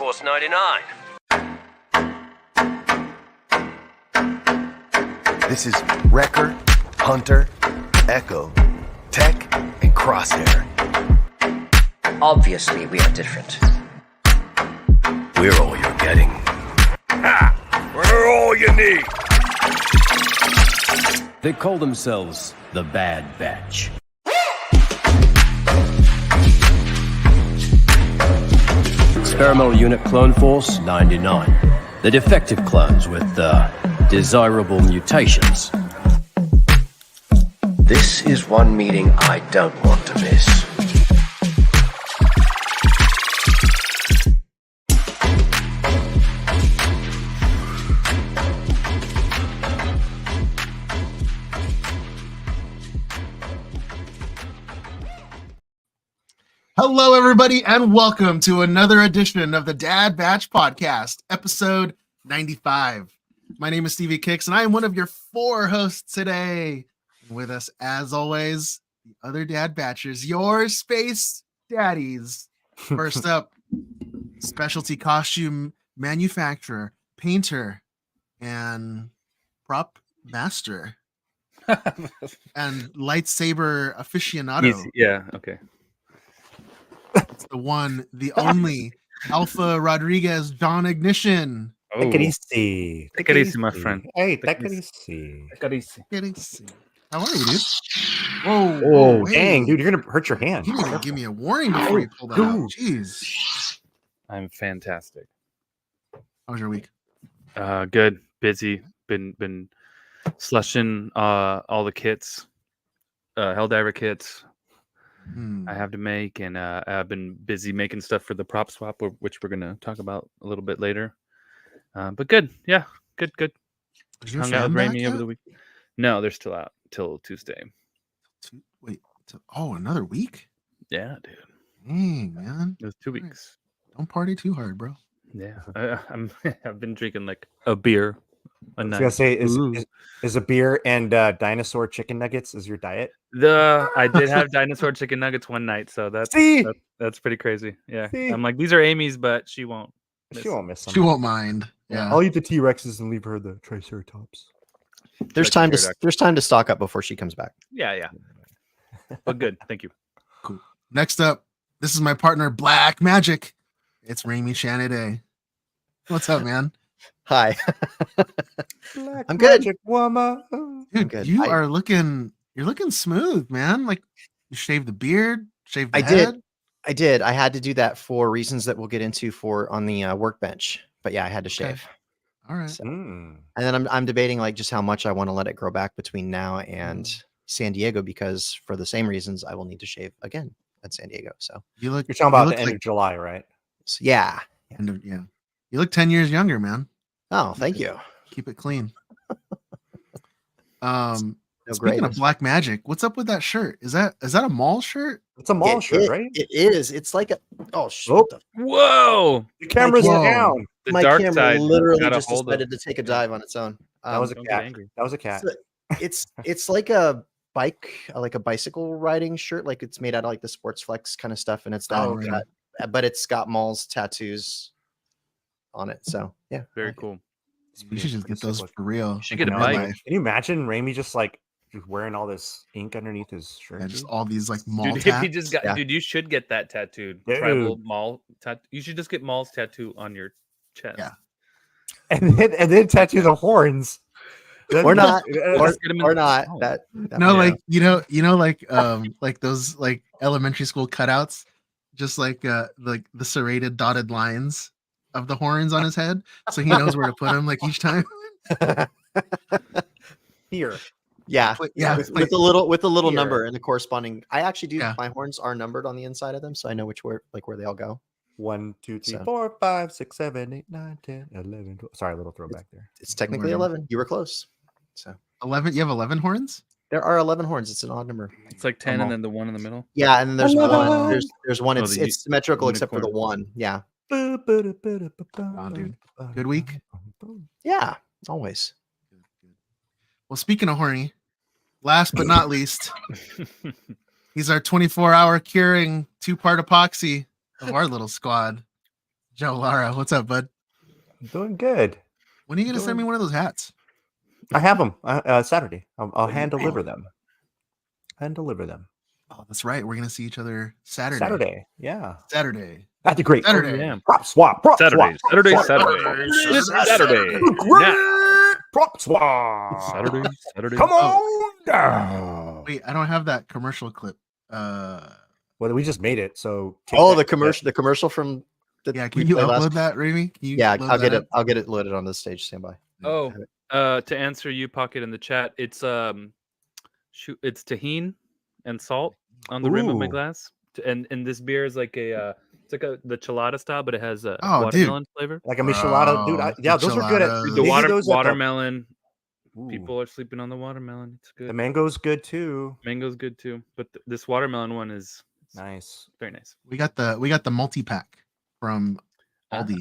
Force 99. This is Wrecker, Hunter, Echo, Tech, and Crosshair. Obviously, we are different. We're all you're getting. Ha! We're all you need! They call themselves the Bad Batch. Experimental Unit Clone Force 99. The defective clones with desirable mutations. This is one meeting I don't want to miss. Hello, everybody, and welcome to another edition of the Dad Batch Podcast, episode 95. My name is Stevie Kicks, and I am one of your four hosts today. And with us, as always, the other Dad Batchers, your space daddies. First up, specialty costume manufacturer, painter, and prop master, and lightsaber aficionado. Easy. Yeah, okay. It's the one, the only Alpha Rodriguez John Ignition. Oh. Take it easy. Take it easy, my friend. Hey, Take take it it easy. Take it easy. Getting see. How are you, dude? Whoa, Oh, hey. dang, dude, you're gonna hurt your hand. You didn't even give me a warning before you pulled that out. Jeez. I'm fantastic. How was your week? Good. Busy. Been slushing all the kits. Helldiver kits I have to make, and I've been busy making stuff for the prop swap, which we're gonna talk about a little bit later. But good. Yeah. Good. Is your Hung out fan with back Raimi yet? over the week. No, they're still out till Tuesday. Another week? Yeah, dude. Dang, man. It was 2 weeks. Don't party too hard, bro. Yeah. I've been drinking like a beer a I was night. gonna say, is a beer and dinosaur chicken nuggets is your diet? I did have dinosaur chicken nuggets one night, so that's pretty crazy. Yeah, See? I'm like, these are Amy's, but she won't. She won't miss some. She won't mind. Yeah. I'll eat the T-Rexes and leave her the Triceratops. There's Like time a to pterodactyl. there's time to stock up before she comes back. Yeah. But good, thank you. Cool. Next up, this is my partner, Black Magic. It's Raimi Shanaday. What's up, man? Hi. Black I'm good. Magic woman. Dude, good. you're looking smooth, man. Like you shaved the beard, shaved the I head. did. I did. I had to do that for reasons that we'll get into on the workbench. But yeah, I had to Okay. shave. All right. So- And then I'm debating like just how much I want to let it grow back between now and San Diego, because for the same reasons I will need to shave again at San Diego. So You look You're talking about you the look end like of July, right? yeah. yeah. You look 10 years younger, man. Oh, thank you. Keep it clean. No Speaking of greatness. Black Magic, what's up with that shirt? Is that a mall shirt? It's a mall It- shirt, it- right? It is. It's like a Oh. Whoa! The camera's Whoa. down. The my dark camera side literally got a just hold of. decided to take a dive on its own. That was a Don't get cat. angry. That was a cat. It's like a bike, like a bicycle riding shirt. Like it's made out of like the sports flex kind of stuff, and it's that, Oh, okay. but it's got Maul's tattoos on it. So yeah, Very cool. You should just get those for real. should get a in bike. real life. Can you imagine Raimi just wearing all this ink underneath his shirt? Yeah, just all these like mall Dude, if he tats. just got, Yeah. dude, you should get that tattooed. Dude. Tribal Maul tattoo. You should just get Maul's tattoo on your chest. Yeah. and then tattoo the horns. or not, or, Just get 'em in- or not. Oh. That No, Yeah. like those like elementary school cutouts, just like the serrated dotted lines of the horns on his head, so he knows where to put them like each time. Here. yeah, Yeah, with the little Here. number and the corresponding. I actually do. Yeah. My horns are numbered on the inside of them, so I know where they all go. 1, 2, 3, So- 4, 5, 6, 7, 8, 9, 10, 11, 12. Sorry, a little throwback there. It's technically Whatever. 11. You were close. So 11. You have 11 horns. there are 11 horns. It's an odd number. It's like 10 Come and on. then the one in the middle. Yeah, and then there's one. Eleven. There's one. Oh, It's the it's symmetrical except for the unicorn. one. Yeah. Oh, dude. Good week? Yeah. Always. Well, speaking of horny, last but not least, he's our 24-hour curing 2-part epoxy of our little squad. Joe Lara, what's up, bud? I'm doing good. When are you gonna send me one of those hats? I have them Saturday. I'll hand deliver them. Oh, that's right. We're gonna see each other Saturday. Yeah. Saturday. That's a great. Saturday. Yeah. Prop swap. Saturday. Saturday. This Saturday. Nah. Prop swap. Saturday. Come on down. Wait, I don't have that commercial clip. Well, we just made it. So The commercial from the Yeah, can you upload that, Remy? Can you Yeah, upload I'll get that? it. I'll get it loaded on the stage. Stand by. Oh, to answer you, Pocket, in the chat, it's it's tahini and salt on the rim of my Ooh. glass, and this beer is like the chelada style, but it has a Oh, watermelon flavor. Like a michelada, dude. Bro, Those are good. micheladas. The They do those at the- watermelon. Ooh. People are sleeping on the watermelon. It's good. The mango's good too. Mango's good too, but this watermelon one is Nice. very nice. We got the multi-pack from Aldi.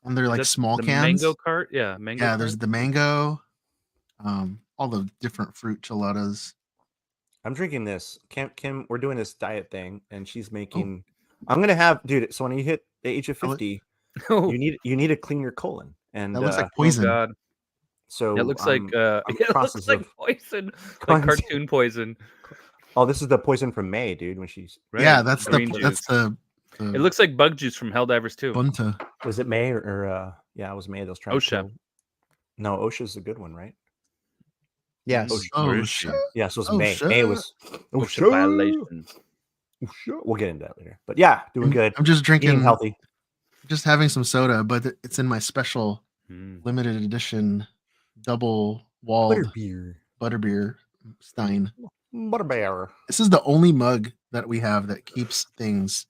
And they're Is like that small the cans. mango cart, yeah, mango. Yeah, cart? there's the mango, all the different fruit cheladas. I'm drinking this. Kim, we're doing this diet thing, and she's making. I'm gonna have, dude. So when you hit the age of 50, Oh, you need to clean your colon, and That looks like oh poison. god, so it looks like I'm it looks process like of poison, like cleansing. cartoon poison. Oh, this is the poison from May, dude. When she's Yeah, Right, that's green the that's juice. the It looks like bug juice from Helldivers 2. bunta. was it May or yeah, it was May. Those trying OSHA. to no, OSHA's a good one, right? Yes. Oh, shit. Yeah, so it's Oh, May. shit. May was OSHA violations. We'll get into that later. But yeah, doing good. I'm just Eating drinking, healthy. just having some soda, but it's in my special Mm. limited edition double walled Butterbeer. butterbeer stein. Butterbeer. This is the only mug that we have that keeps things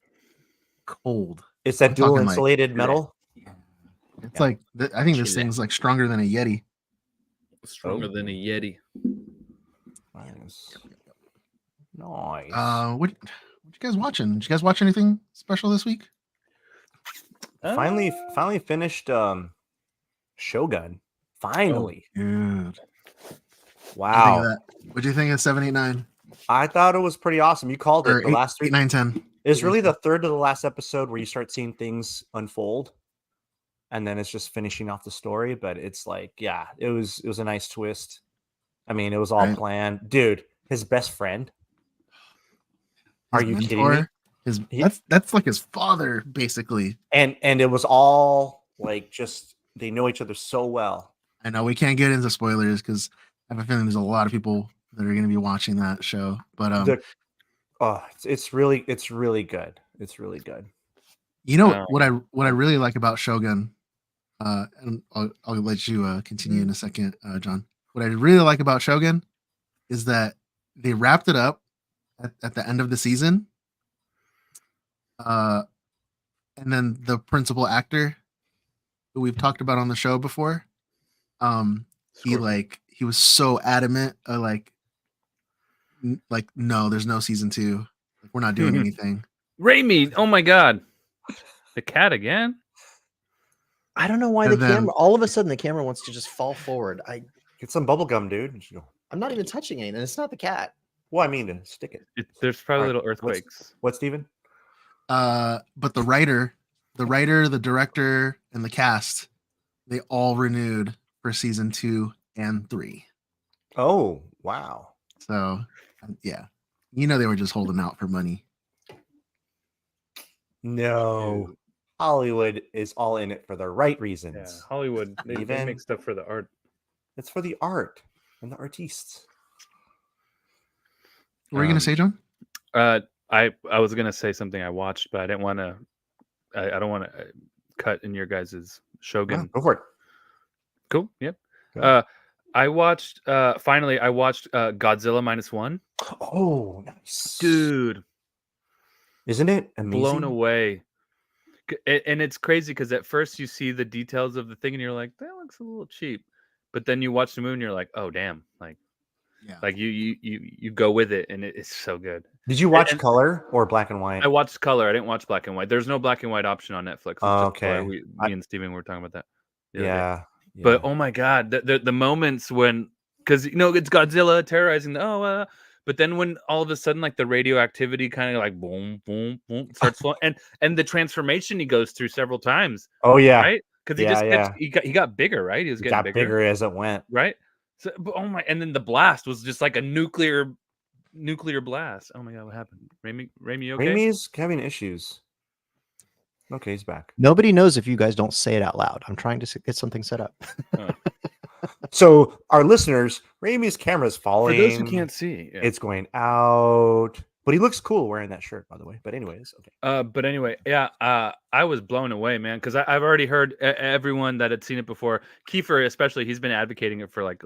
cold. It's that I'm dual talking like- insulated metal. It's Yeah. like I think this Chile. thing's like stronger than a Yeti. Stronger than a Yeti. Nice. Nice. What you guys watching? Did you guys watch anything special this week? Finally finished Shogun. Finally. Dude, Wow. What'd you think of 789 I thought it was pretty awesome. You called it or the last 8, 9, 10? It's really the third to the last episode where you start seeing things unfold, and then it's just finishing off the story. But it's like, yeah, it was a nice twist. I mean, it was all Right. planned, dude. His best friend. Are His you kidding me? mentor, that's like his father, basically. And it was all like just they know each other so well. I know we can't get into spoilers because I have a feeling there's a lot of people that are going to be watching that show. But It's really good. It's really good. you know what I really like about Shogun, and I'll let you continue in a second, John. What I really like about Shogun is that they wrapped it up at the end of the season, and then the principal actor who we've talked about on the show before, he was so adamant, no, there's no season 2. Like, we're not doing anything. Raimi, oh my god. The cat again? I don't know why And the then- camera. All of a sudden, the camera wants to just fall forward. Get some bubble gum, dude. And you go, I'm not even touching it, and it's not the cat. well, I mean to stick it. There's probably Alright, little earthquakes. What, Steven? But the writer, the director, and the cast, they all renewed for season 2 and 3. Oh, wow. So, yeah, they were just holding out for money. No. Hollywood is all in it for the right reasons. Yeah, Hollywood. They Even- make stuff for the art. It's for the art and the artistes. What were you gonna say, John? I was gonna say something I watched, but I didn't want to. I don't want to cut in your guys' Shogun. Yeah, go for it. Cool. Yep. Go. I watched. Finally, I watched Godzilla -1. Oh, nice. Dude, Isn't it amazing? blown away. And it's crazy because at first you see the details of the thing and you're like, that looks a little cheap. But then you watch the movie and you're like, oh damn, Yeah. like you go with it and it's so good. Did you watch and- color or black and white? I watched color. I didn't watch black and white. There's no black and white option on Netflix. It's just Okay. color. Me and Steven were talking about that. the other day. yeah. But oh my god, the moments when, because it's Godzilla terrorizing But then when all of a sudden, like the radioactivity kind of like boom, boom, boom starts flowing, and the transformation he goes through several times, Oh yeah, right? Because he yeah, just gets, yeah. he got bigger, right? He was It getting got bigger as it went. right? So, but, oh my! And then the blast was just like a nuclear blast. Oh my god, what happened? Raimi, you okay? Raimi's having issues. Okay, he's back. Nobody knows if you guys don't say it out loud. I'm trying to get something set up. So our listeners, Raimi's camera's For falling. those who can't see, It's going out. But he looks cool wearing that shirt, by the way. But anyways, okay. But anyway, yeah, I was blown away, man, because I've already heard everyone that had seen it before. Kiefer, especially, he's been advocating it for like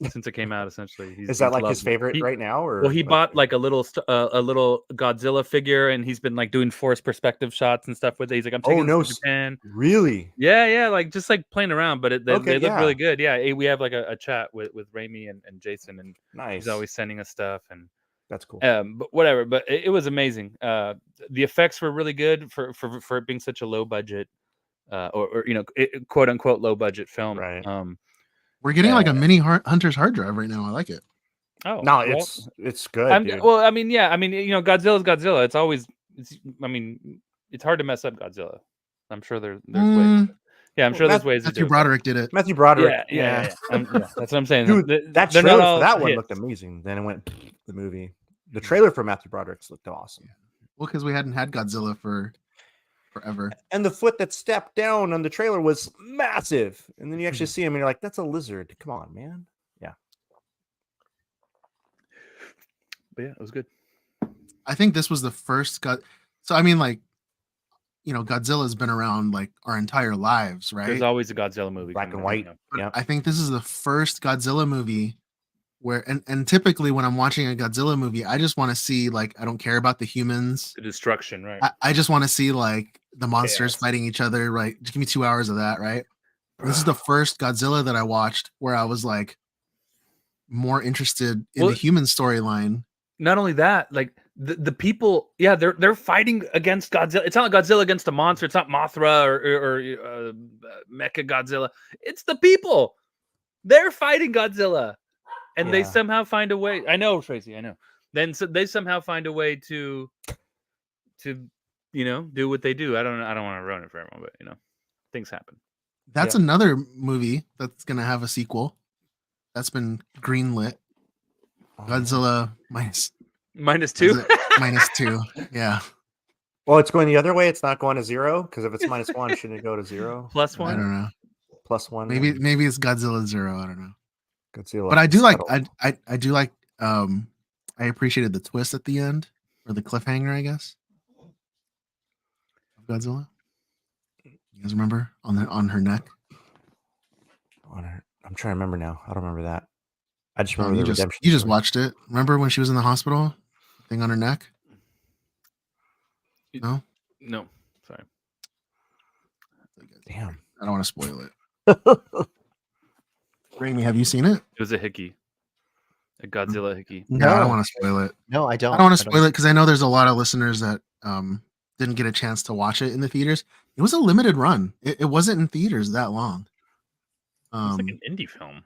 since it came out. Essentially, Is that like his favorite right now? Or well, he bought like a little Godzilla figure, and he's been like doing forced perspective shots and stuff with it. He's like, I'm taking this to Japan. Really? Yeah, like just like playing around, but they look really good. Yeah, we have like a chat with Raimi and Jason, and nice. He's always sending us stuff, and that's cool. But whatever. But it was amazing. The effects were really good for it being such a low budget, or quote unquote low budget film. Right. We're getting like a mini Hunter's hard drive right now. I like it. Oh no, it's good. Dude. Well, I mean, yeah, I mean, Godzilla's Godzilla. It's always, I mean, it's hard to mess up Godzilla. I'm sure there's ways. Yeah, I'm sure there's ways. Matthew Broderick did it. Matthew Broderick. Yeah. That's what I'm saying. Dude, that trailer for that one looked amazing. Then it went the movie. The trailer for Matthew Broderick's looked awesome. Well, because we hadn't had Godzilla for forever. And the foot that stepped down on the trailer was massive. And then you actually see him and you're like, that's a lizard. Come on, man. Yeah. But yeah, it was good. I think this was the first So I mean, like, Godzilla's been around like our entire lives, right? There's always a Godzilla movie. Black and white. Yeah. I think this is the first Godzilla movie where, and typically when I'm watching a Godzilla movie, I just want to see, like, I don't care about the humans. The destruction, right? I just want to see like the monsters fighting each other, right? Just give me 2 hours of that, right? This is the first Godzilla that I watched where I was like more interested in the human storyline. Not only that, like the people, they're fighting against Godzilla. It's not like Godzilla against a monster. It's not Mothra or Mecha Godzilla. It's the people. They're fighting Godzilla, and they somehow find a way. I know, Tracy. I know. Then they somehow find a way to do what they do. I don't want to ruin it for everyone, but things happen. That's another movie that's gonna have a sequel. That's been greenlit. Godzilla minus two. Minus two. Yeah. Well, it's going the other way. It's not going to zero, because if it's -1, shouldn't it go to 0? +1? I don't know. +1. Maybe it's Godzilla 0. I don't know. Godzilla. But I do like I do like I appreciated the twist at the end, or the cliffhanger, I guess. Of Godzilla. You guys remember on her neck? On her. I'm trying to remember now. I don't remember that. I just remember the redemption. You just watched it. Remember when she was in the hospital? Thing on her neck? No? No. Sorry. Damn. I don't want to spoil it. Raimi, have you seen it? It was a hickey. A Godzilla hickey. No, I don't want to spoil it. No, I don't. I don't want to spoil it because I know there's a lot of listeners that didn't get a chance to watch it in the theaters. It was a limited run. It wasn't in theaters that long. It's like an indie film.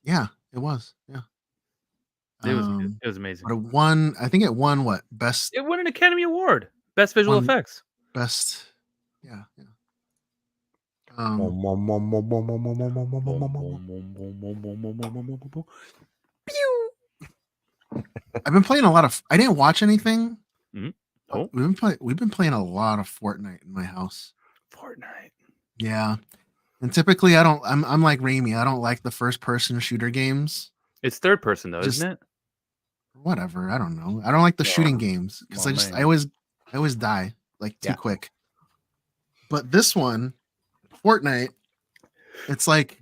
Yeah, it was. Yeah. It was amazing. But it won, I think it won what? Best. It won an Academy Award. Best visual effects. Best. Yeah. I've been playing a lot of. I didn't watch anything. Mm-hmm. Oh, we've been playing a lot of Fortnite in my house. Fortnite. Yeah, and typically I'm like Raimi. I don't like the first person shooter games. It's third person though, isn't it? Whatever. I don't know. I don't like the shooting games because I always die like too quick. But this one, Fortnite, it's like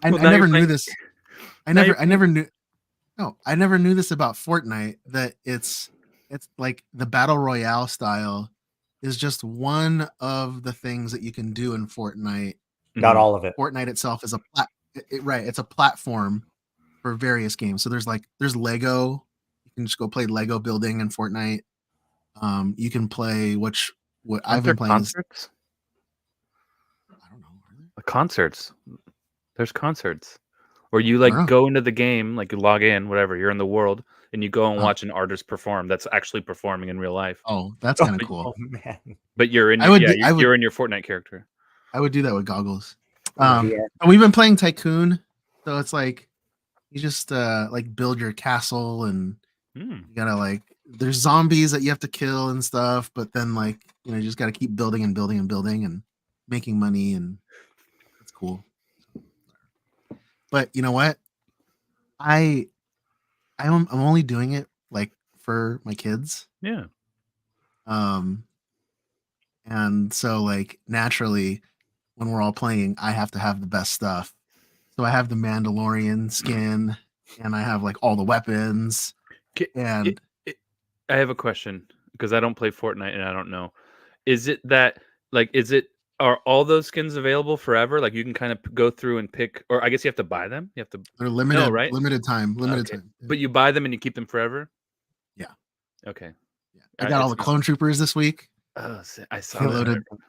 I never knew this. I never knew. No, I never knew this about Fortnite, that it's like the battle royale style is just one of the things that you can do in Fortnite. Not all of it. Fortnite itself is it's a platform for various games. So there's Lego. You can just go play Lego building in Fortnite. You can play what I've been playing. Concerts? I don't know. Concerts. There's concerts. Or you don't know. like go into the game, like you log in, whatever, you're in the world, and you go and Oh. watch an artist perform that's actually performing in real life. Oh, that's kind of cool. Oh man. But you're in I your, would yeah, do- I would- you're in your Fortnite character. I would do that with goggles. Yeah. And we've been playing Tycoon, so it's like you just like build your castle, and you gotta like there's zombies that you have to kill and stuff, but then like you just gotta keep building and building and building and making money, and it's cool. But you know what? I'm only doing it like for my kids. Yeah. And so like naturally when we're all playing, I have to have the best stuff. So I have the Mandalorian skin, and I have like all the weapons. And I have a question because I don't play Fortnite and I don't know. Is it that like are all those skins available forever? Like you can kind of go through and pick, or I guess you have to buy them. You have to. they're limited, right? limited time. Okay. But you buy them and you keep them forever. Yeah. Okay. Yeah. I got all the clone troopers this week. Oh, I saw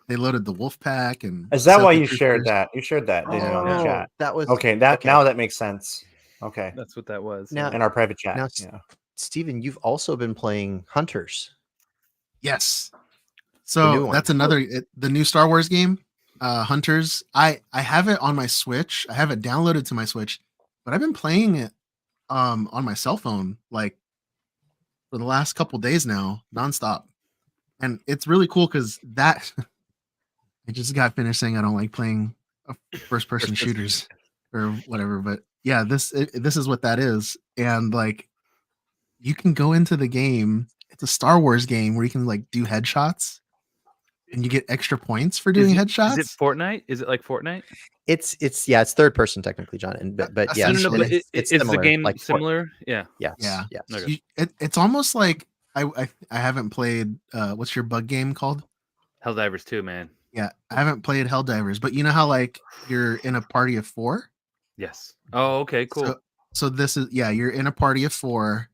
They loaded the wolf pack, and Is that set why the you shared troopers. that? You shared that, didn't it, on the chat? That was Okay, now that makes sense. Okay. That's what that was. Now- In our private chat. Now, yeah. Steven, you've also been playing Hunters. Yes. new So one. that's the new Star Wars game, Hunters. I have it on my Switch. I have it downloaded to my Switch, but I've been playing it on my cell phone like for the last couple days now, nonstop. And it's really cool because that I just got finished saying I don't like playing first person shooters or whatever, but yeah, this is what that is. And like you can go into the game. It's a Star Wars game where you can like do headshots, and you get extra points for doing headshots. Is it Fortnite? Is it like Fortnite? It's third person technically, John. And but yeah, No, but it's is similar, the game like similar? Yeah. Yes. Yeah. Yes. Okay. It's almost like I haven't played what's your bug game called? Helldivers 2, man. Yeah, I haven't played Helldivers, but you know how like you're in a party of 4? Yes. Oh, okay, cool. So this is you're in a party of 4,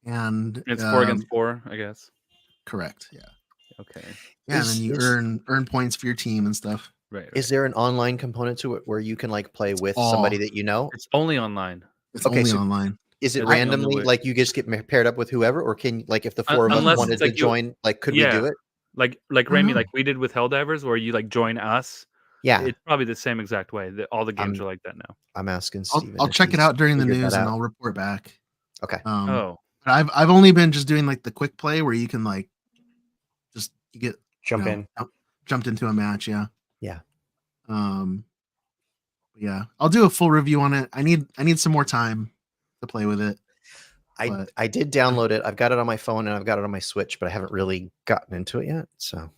and It's 4 against 4, I guess. correct. Yeah. Okay. Yeah, and then you earn points for your team and stuff. Right. Is there an online component to it where you can like play with somebody that you know? It's only online. It's Okay, only so- online. Is it Is it the only randomly way? like you just get paired up with whoever, or can like if the four of us Unless wanted it's like to join, like could we Yeah. do it? Like don't Rami, know. like we did with Helldivers, where you like join us. Yeah, It's probably the same exact way. All the games are like that now. I'm asking I'll, Steven. I'll if check it he's out during the figured news that and out. I'll report back. Okay. Oh, I've only been just doing like the quick play where you can like just you get Jump in. jumped into a match. Yeah. Yeah. Yeah, I'll do a full review on it. I need some more time to play with it. I did download it. I've got it on my phone and I've got it on my Switch, but I haven't really gotten into it yet. So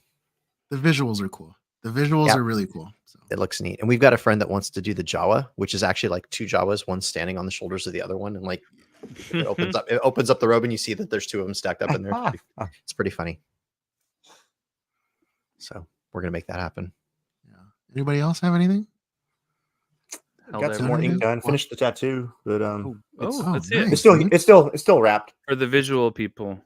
The visuals are cool. The visuals Yeah. are really cool. So. it looks neat. And we've got a friend that wants to do the Jawa, which is actually like two Jawas, one standing on the shoulders of the other one, and like it opens up the robe and you see that there's two of them stacked up in there. It's pretty funny. So we're gonna make that happen. Yeah. Anybody else have anything? Got some Helldivers. more Helldivers. ink done. Finished the tattoo, but Oh, it's- that's nice. it. it's still wrapped. For the visual people. It's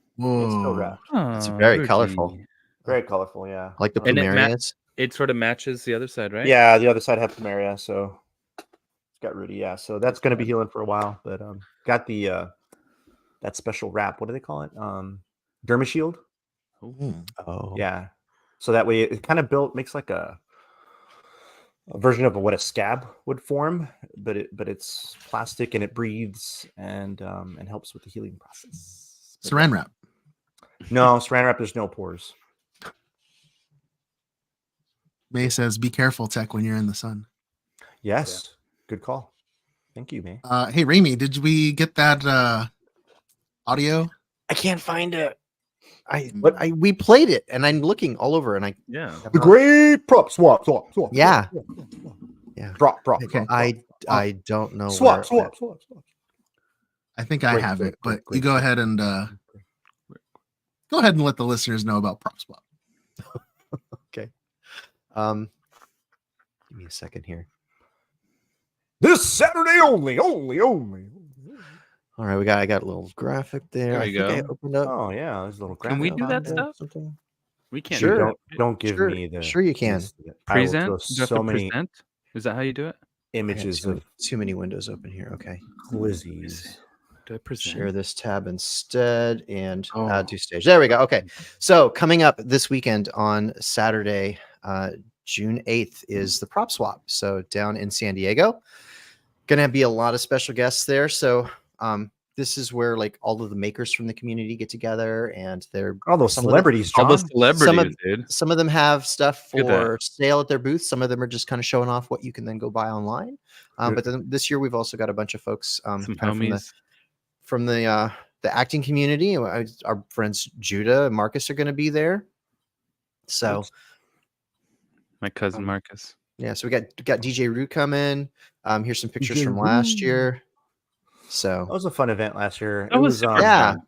still Whoa. wrapped. It's Oh, very Rudy. colorful. Very colorful, yeah. I like the And it plumerias. It sort of matches the other side, right? Yeah, the other side had plumeria, so it's got Rudy. Yeah, so that's going to be healing for a while. But got the that special wrap. What do they call it? Derma shield. Oh, Yeah. So that way it kind of makes like a version of what a scab would form, but it's plastic and it breathes and helps with the healing process. But Saran wrap. no, saran wrap. There's no pores. May says, "Be careful, Tech, when you're in the sun." Yes, good call. Thank you, man. Hey, Rami, did we get that audio? I can't find it. What? We played it, and I'm looking all over, and I Yeah. have The not- great prop swap. Yeah. Yeah. Drop. Okay. I don't know. Swap. I think I Great, have great, it, but great, you go ahead and let the listeners know about prop swap. Okay. Give me a second here. This Saturday only. All right, I got a little graphic there. There I you think I go. opened up. Oh yeah, there's a little. Can we graphic do on that there, stuff? something. We can't. Sure. do it. Don't give Sure. me the. Sure you can. I will Present? throw Do you have so to many. present? Is that how you do it? images of too many windows open here. Okay. glizzies. Do I present? Share this tab instead and Oh. add to stage. There we go. Okay. So coming up this weekend on Saturday, June 8th is the prop swap. So down in San Diego, gonna be a lot of special guests there. So this is where like all of the makers from the community get together, and they're All those some of them- celebrities, All the John. celebrities, dude. some of them have stuff Look at that. for sale at their booth. Some of them are just kind of showing off what you can then go buy online. But then this year we've also got a bunch of folks Some kind of homies. from the acting community. Our friends Judah and Marcus are going to be there. So My cousin Marcus. yeah, so we got DJ Rue coming. Here's some pictures DJ from last Rue. year. That So was a fun event last year. That was super yeah. fun.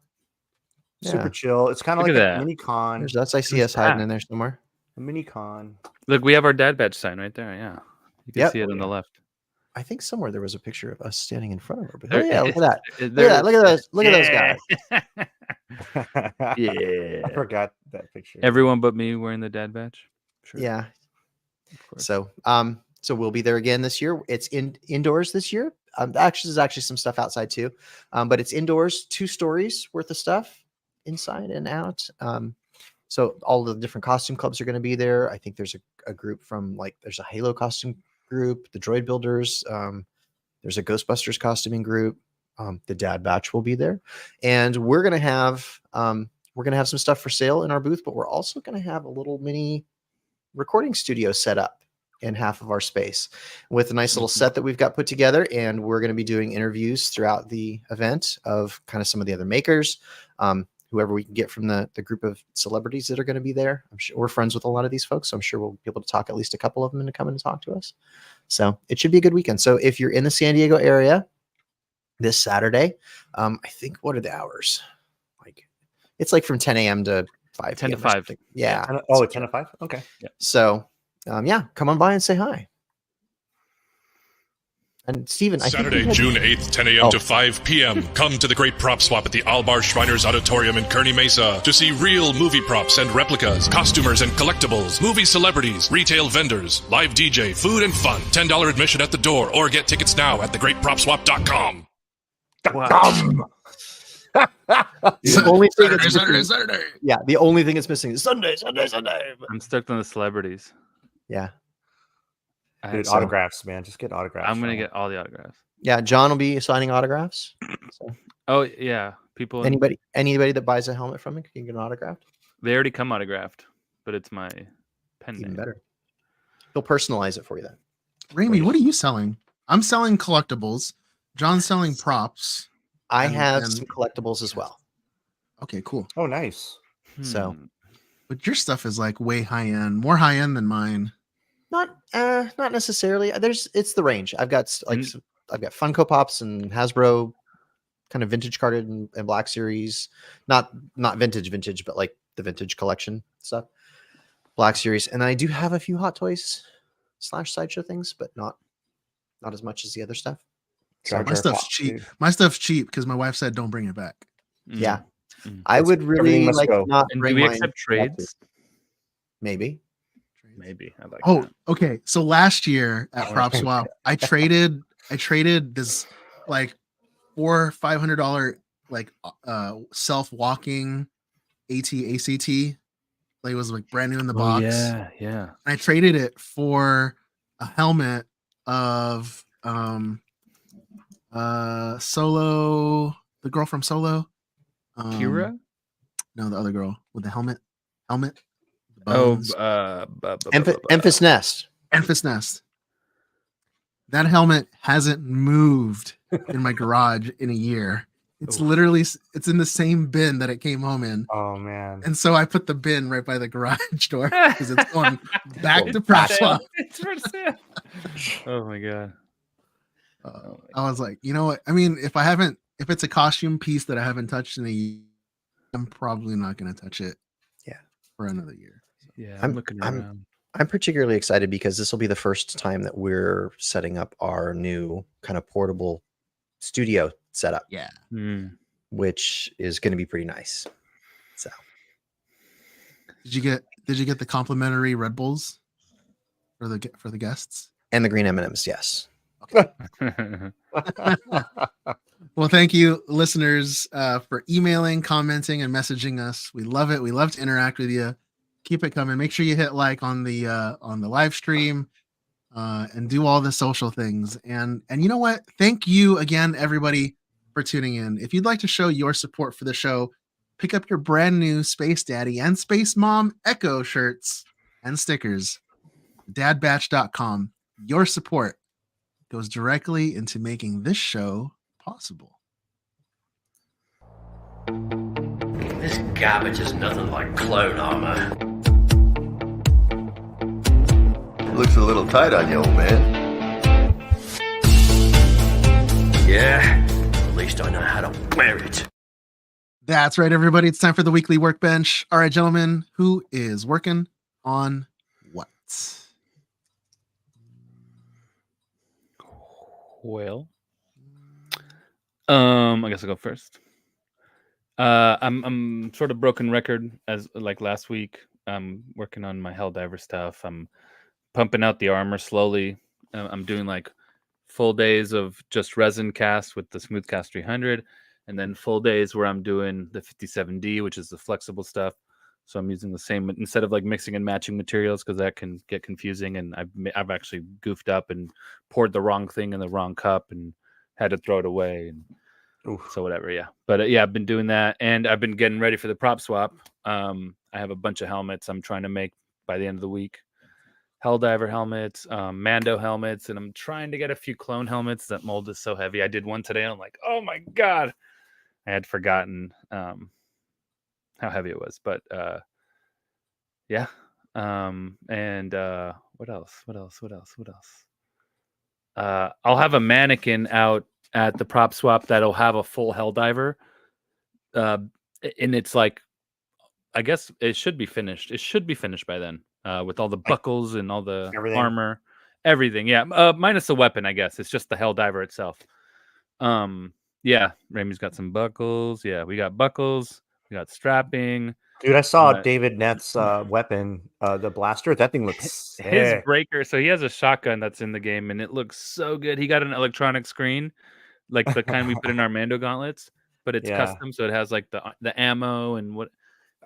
super Yeah. chill. It's kind of Look like at a that. mini con. There's us. I see Who's us hiding that? in there somewhere. A mini con. Look, we have our dad badge sign right there. Yeah, you can Yep. see it on the left. I think somewhere there was a picture of us standing in front of her. But There oh yeah, look at that. is- Look at that. Look at those. Look at those guys. Yeah. I forgot that picture. Everyone but me wearing the dad badge. Sure. Yeah. Of course. So we'll be there again this year. It's indoors this year. There's actually some stuff outside too, but it's indoors. 2 stories worth of stuff inside and out. So all the different costume clubs are going to be there. I think there's a group from there's a Halo costume group, the Droid Builders. There's a Ghostbusters costuming group. The Dad Batch will be there, and we're gonna have some stuff for sale in our booth. But we're also gonna have a little mini recording studio set up in half of our space with a nice little set that we've got put together, and we're going to be doing interviews throughout the event of kind of some of the other makers, whoever we can get from the group of celebrities that are going to be there. I'm sure we're friends with a lot of these folks, so I'm sure we'll be able to talk at least a couple of them into coming to talk to us. So it should be a good weekend. So if you're in the San Diego area this Saturday, I think, what are the hours? It's from 10 a.m. to 5 10 to p.m. or 5. something. Yeah. 10 to 5? Okay. So, yeah, come on by and say hi. And Steven, I think Saturday, we had- June 8th, 10 a.m. Oh. to 5 p.m. Come to the Great Prop Swap at the Albar Shriners Auditorium in Kearney Mesa to see real movie props and replicas, costumers and collectibles, movie celebrities, retail vendors, live DJ, food and fun. $10 admission at the door, or get tickets now at thegreatpropswap.com. the only thing that's Saturday, missing, Saturday. yeah, the only thing that's missing is Sunday. I'm stoked on the celebrities. Yeah, I Dude, have- autographs, man. Just get autographs. I'm gonna Sean. get all the autographs. yeah. John will be signing autographs. So Oh yeah, people. anybody that buys a helmet from him can get an autographed. They already come autographed, but it's my pen Even name. better. He'll personalize it for you then. Raimi, what are you selling? I'm selling collectibles. John's selling props. I And- have and- some collectibles as well. Okay, cool. Oh, nice. So- Hmm. But your stuff is way high end, more high end than mine. Not necessarily. It's the range. I've got Mm. I've got Funko Pops and Hasbro kind of vintage carded and Black Series, not vintage, but the vintage collection stuff. Black Series, and I do have a few Hot Toys / sideshow things, but not as much as the other stuff. Jar My Jar stuff's Pop, cheap. dude. My stuff's cheap because my wife said don't bring it back. Yeah, Mm. I would everything really must like go. not And bring do we mine accept back to- trades? Maybe. Maybe. I like Oh, that. okay. So last year at Oh, Prop okay. Swap, I traded this $400 or $500 self-walking ACT. It was brand new in the box. Yeah. I traded it for a helmet of Solo, the girl from Solo. Kira? No, the other girl with the helmet. The Oh, bones. Emphas Nest. Enfys Nest. That helmet hasn't moved in my garage in a year. It's Oh. literally it's in the same bin that it came home in. Oh, man. And so I put the bin right by the garage door because it's going back to Prop Swap. It's for sale. Oh my god. I was like, you know what? I mean, if it's a costume piece that I haven't touched in a year, I'm probably not going to touch it. Yeah. For another year. Yeah, I'm- I'm looking I'm- around. I'm particularly excited because this will be the first time that we're setting up our new kind of portable studio setup, Yeah. Hmm. which is going to be pretty nice. So Did you get the complimentary Red Bulls for the guests? and the green M&Ms, yes. Well, thank you, listeners, for emailing, commenting, and messaging us. We love it. We love to interact with you. Keep it coming. Make sure you hit like on the live stream, and do all the social things. And you know what? Thank you again, everybody, for tuning in. If you'd like to show your support for the show, pick up your brand new Space Daddy and Space Mom Echo shirts and stickers. Dadbatch.com. Your support goes directly into making this show possible. This garbage is nothing like clone armor. Looks a little tight on you, old man. Yeah, at least I know how to wear it. That's right, everybody. It's time for the weekly workbench. All right, gentlemen, who is working on what? Well, I guess I'll go first. I'm sort of broken record as like last week. I'm working on my Helldiver stuff. I'm pumping out the armor slowly. I'm doing like full days of just resin cast with the Smoothcast 300, and then full days where I'm doing the 57D, which is the flexible stuff. So I'm using the same instead of like mixing and matching materials because that can get confusing. And I've actually goofed up and poured the wrong thing in the wrong cup and had to throw it away. And so whatever, yeah. But yeah, I've been doing that, and I've been getting ready for the prop swap. I have a bunch of helmets I'm trying to make by the end of the week. Helldiver helmets, Mando helmets, and I'm trying to get a few clone helmets. That mold is so heavy. I did one today, and I'm like, oh my god, I had forgotten how heavy it was. But yeah, and what else? I'll have a mannequin out at the prop swap that'll have a full Helldiver, and it's like, I guess it should be finished. It should be finished by then, with all the buckles and all the armor, everything. Yeah, minus the weapon, I guess. It's just the Helldiver itself. Yeah, Ramey's got some buckles. Yeah, we got buckles. We got strapping. Dude, I saw David Nett's weapon, the blaster. That thing looks sick. His breaker. So he has a shotgun that's in the game, and it looks so good. He got an electronic screen, like the kind we put in our Mando gauntlets, but it's custom, so it has like the ammo and what.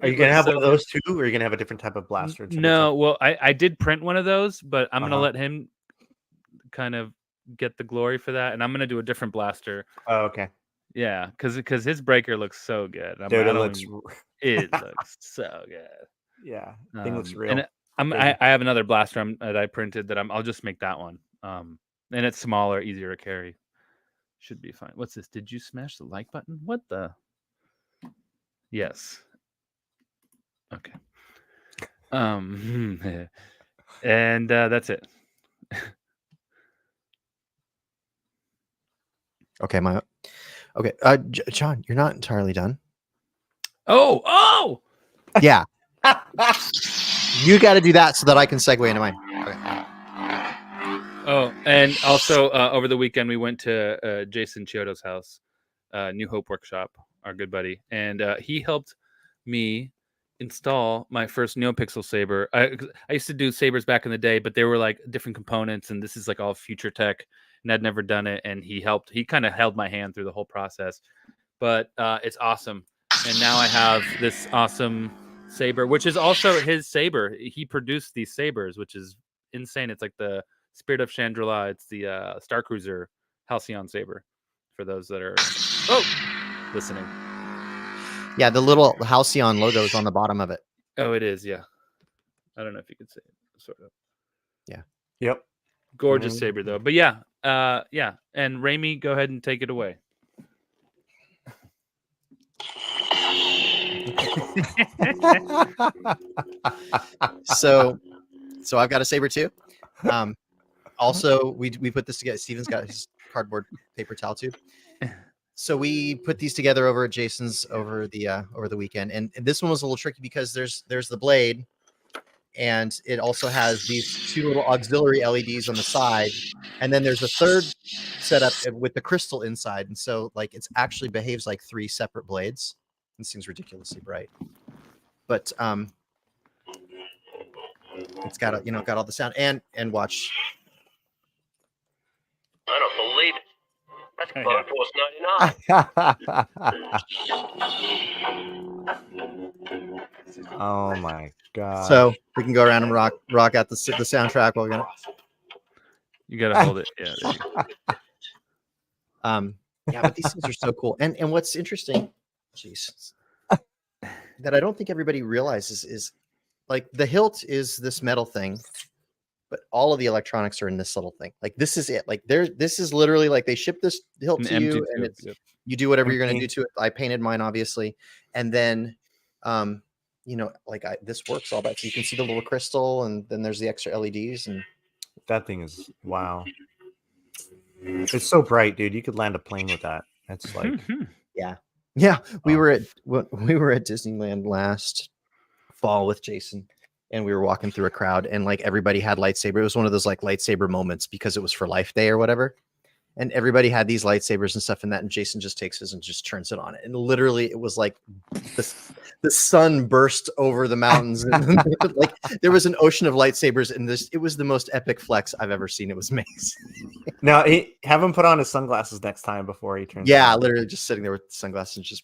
Are you gonna have one of those too, or are you gonna have a different type of blaster? No, well, I did print one of those, but I'm gonna let him kind of get the glory for that, and I'm gonna do a different blaster. Oh, okay. Yeah, because his breaker looks so good. Dude, it looks so good. Yeah, thing looks real. And I have another blaster that I printed that I'll just make that one. And it's smaller, easier to carry. Should be fine. What's this? Did you smash the like button? What the? Yes. Okay. And that's it. Okay, John, you're not entirely done. Oh, yeah. You got to do that so that I can segue into mine. Okay. Oh, and also over the weekend we went to Jason Chiodo's house, New Hope Workshop, our good buddy, and he helped me install my first NeoPixel saber. I used to do sabers back in the day, but they were like different components, and this is like all future tech, and I'd never done it. And he kind of held my hand through the whole process. But it's awesome, and now I have this awesome saber, which is also his saber. He produced these sabers, which is insane. It's like the Spirit of Chandrila. It's the Star Cruiser Halcyon saber. For those that are listening. Yeah, the little Halcyon logo is on the bottom of it. Oh, it is, yeah. I don't know if you could say it, sort of. Yeah. Yep. Gorgeous saber, though. But yeah, yeah. And Ramey, go ahead and take it away. So I've got a saber too. Also, we put this together. Steven's got his cardboard paper towel tube. So we put these together over at Jason's over the weekend, and this one was a little tricky because there's the blade, and it also has these two little auxiliary LEDs on the side, and then there's a third setup with the crystal inside, and so like it's actually behaves like three separate blades. It seems ridiculously bright, but it's got got all the sound and watch. I That's Yeah. Clone Force 99. Oh my god. So we can go around and rock out the soundtrack while we're gonna. You gotta hold it. Yeah. There you go. Yeah, but these things are so cool. And what's interesting, jeez, that I don't think everybody realizes is like the hilt is this metal thing, but all of the electronics are in this little thing. Like this is it. Like this is literally like they ship this hilt An to empty you, and tube, it's yep. you do whatever you're gonna Empty. do to it. I painted mine obviously, and then like this works all that. So you can see the little crystal, and then there's the extra LEDs, and That thing is wow. It's so bright, dude. You could land a plane with that. That's like yeah. We Oh. were at Disneyland last fall with Jason, and we were walking through a crowd, and like everybody had lightsaber. It was one of those like lightsaber moments because it was for Life Day or whatever. And everybody had these lightsabers and stuff in that, and Jason just takes his and just turns it on. And literally it was like the sun burst over the mountains, and like there was an ocean of lightsabers, and it was the most epic flex I've ever seen. It was amazing. now have him put on his sunglasses next time before he turns. Yeah, it on. literally just sitting there with sunglasses and just.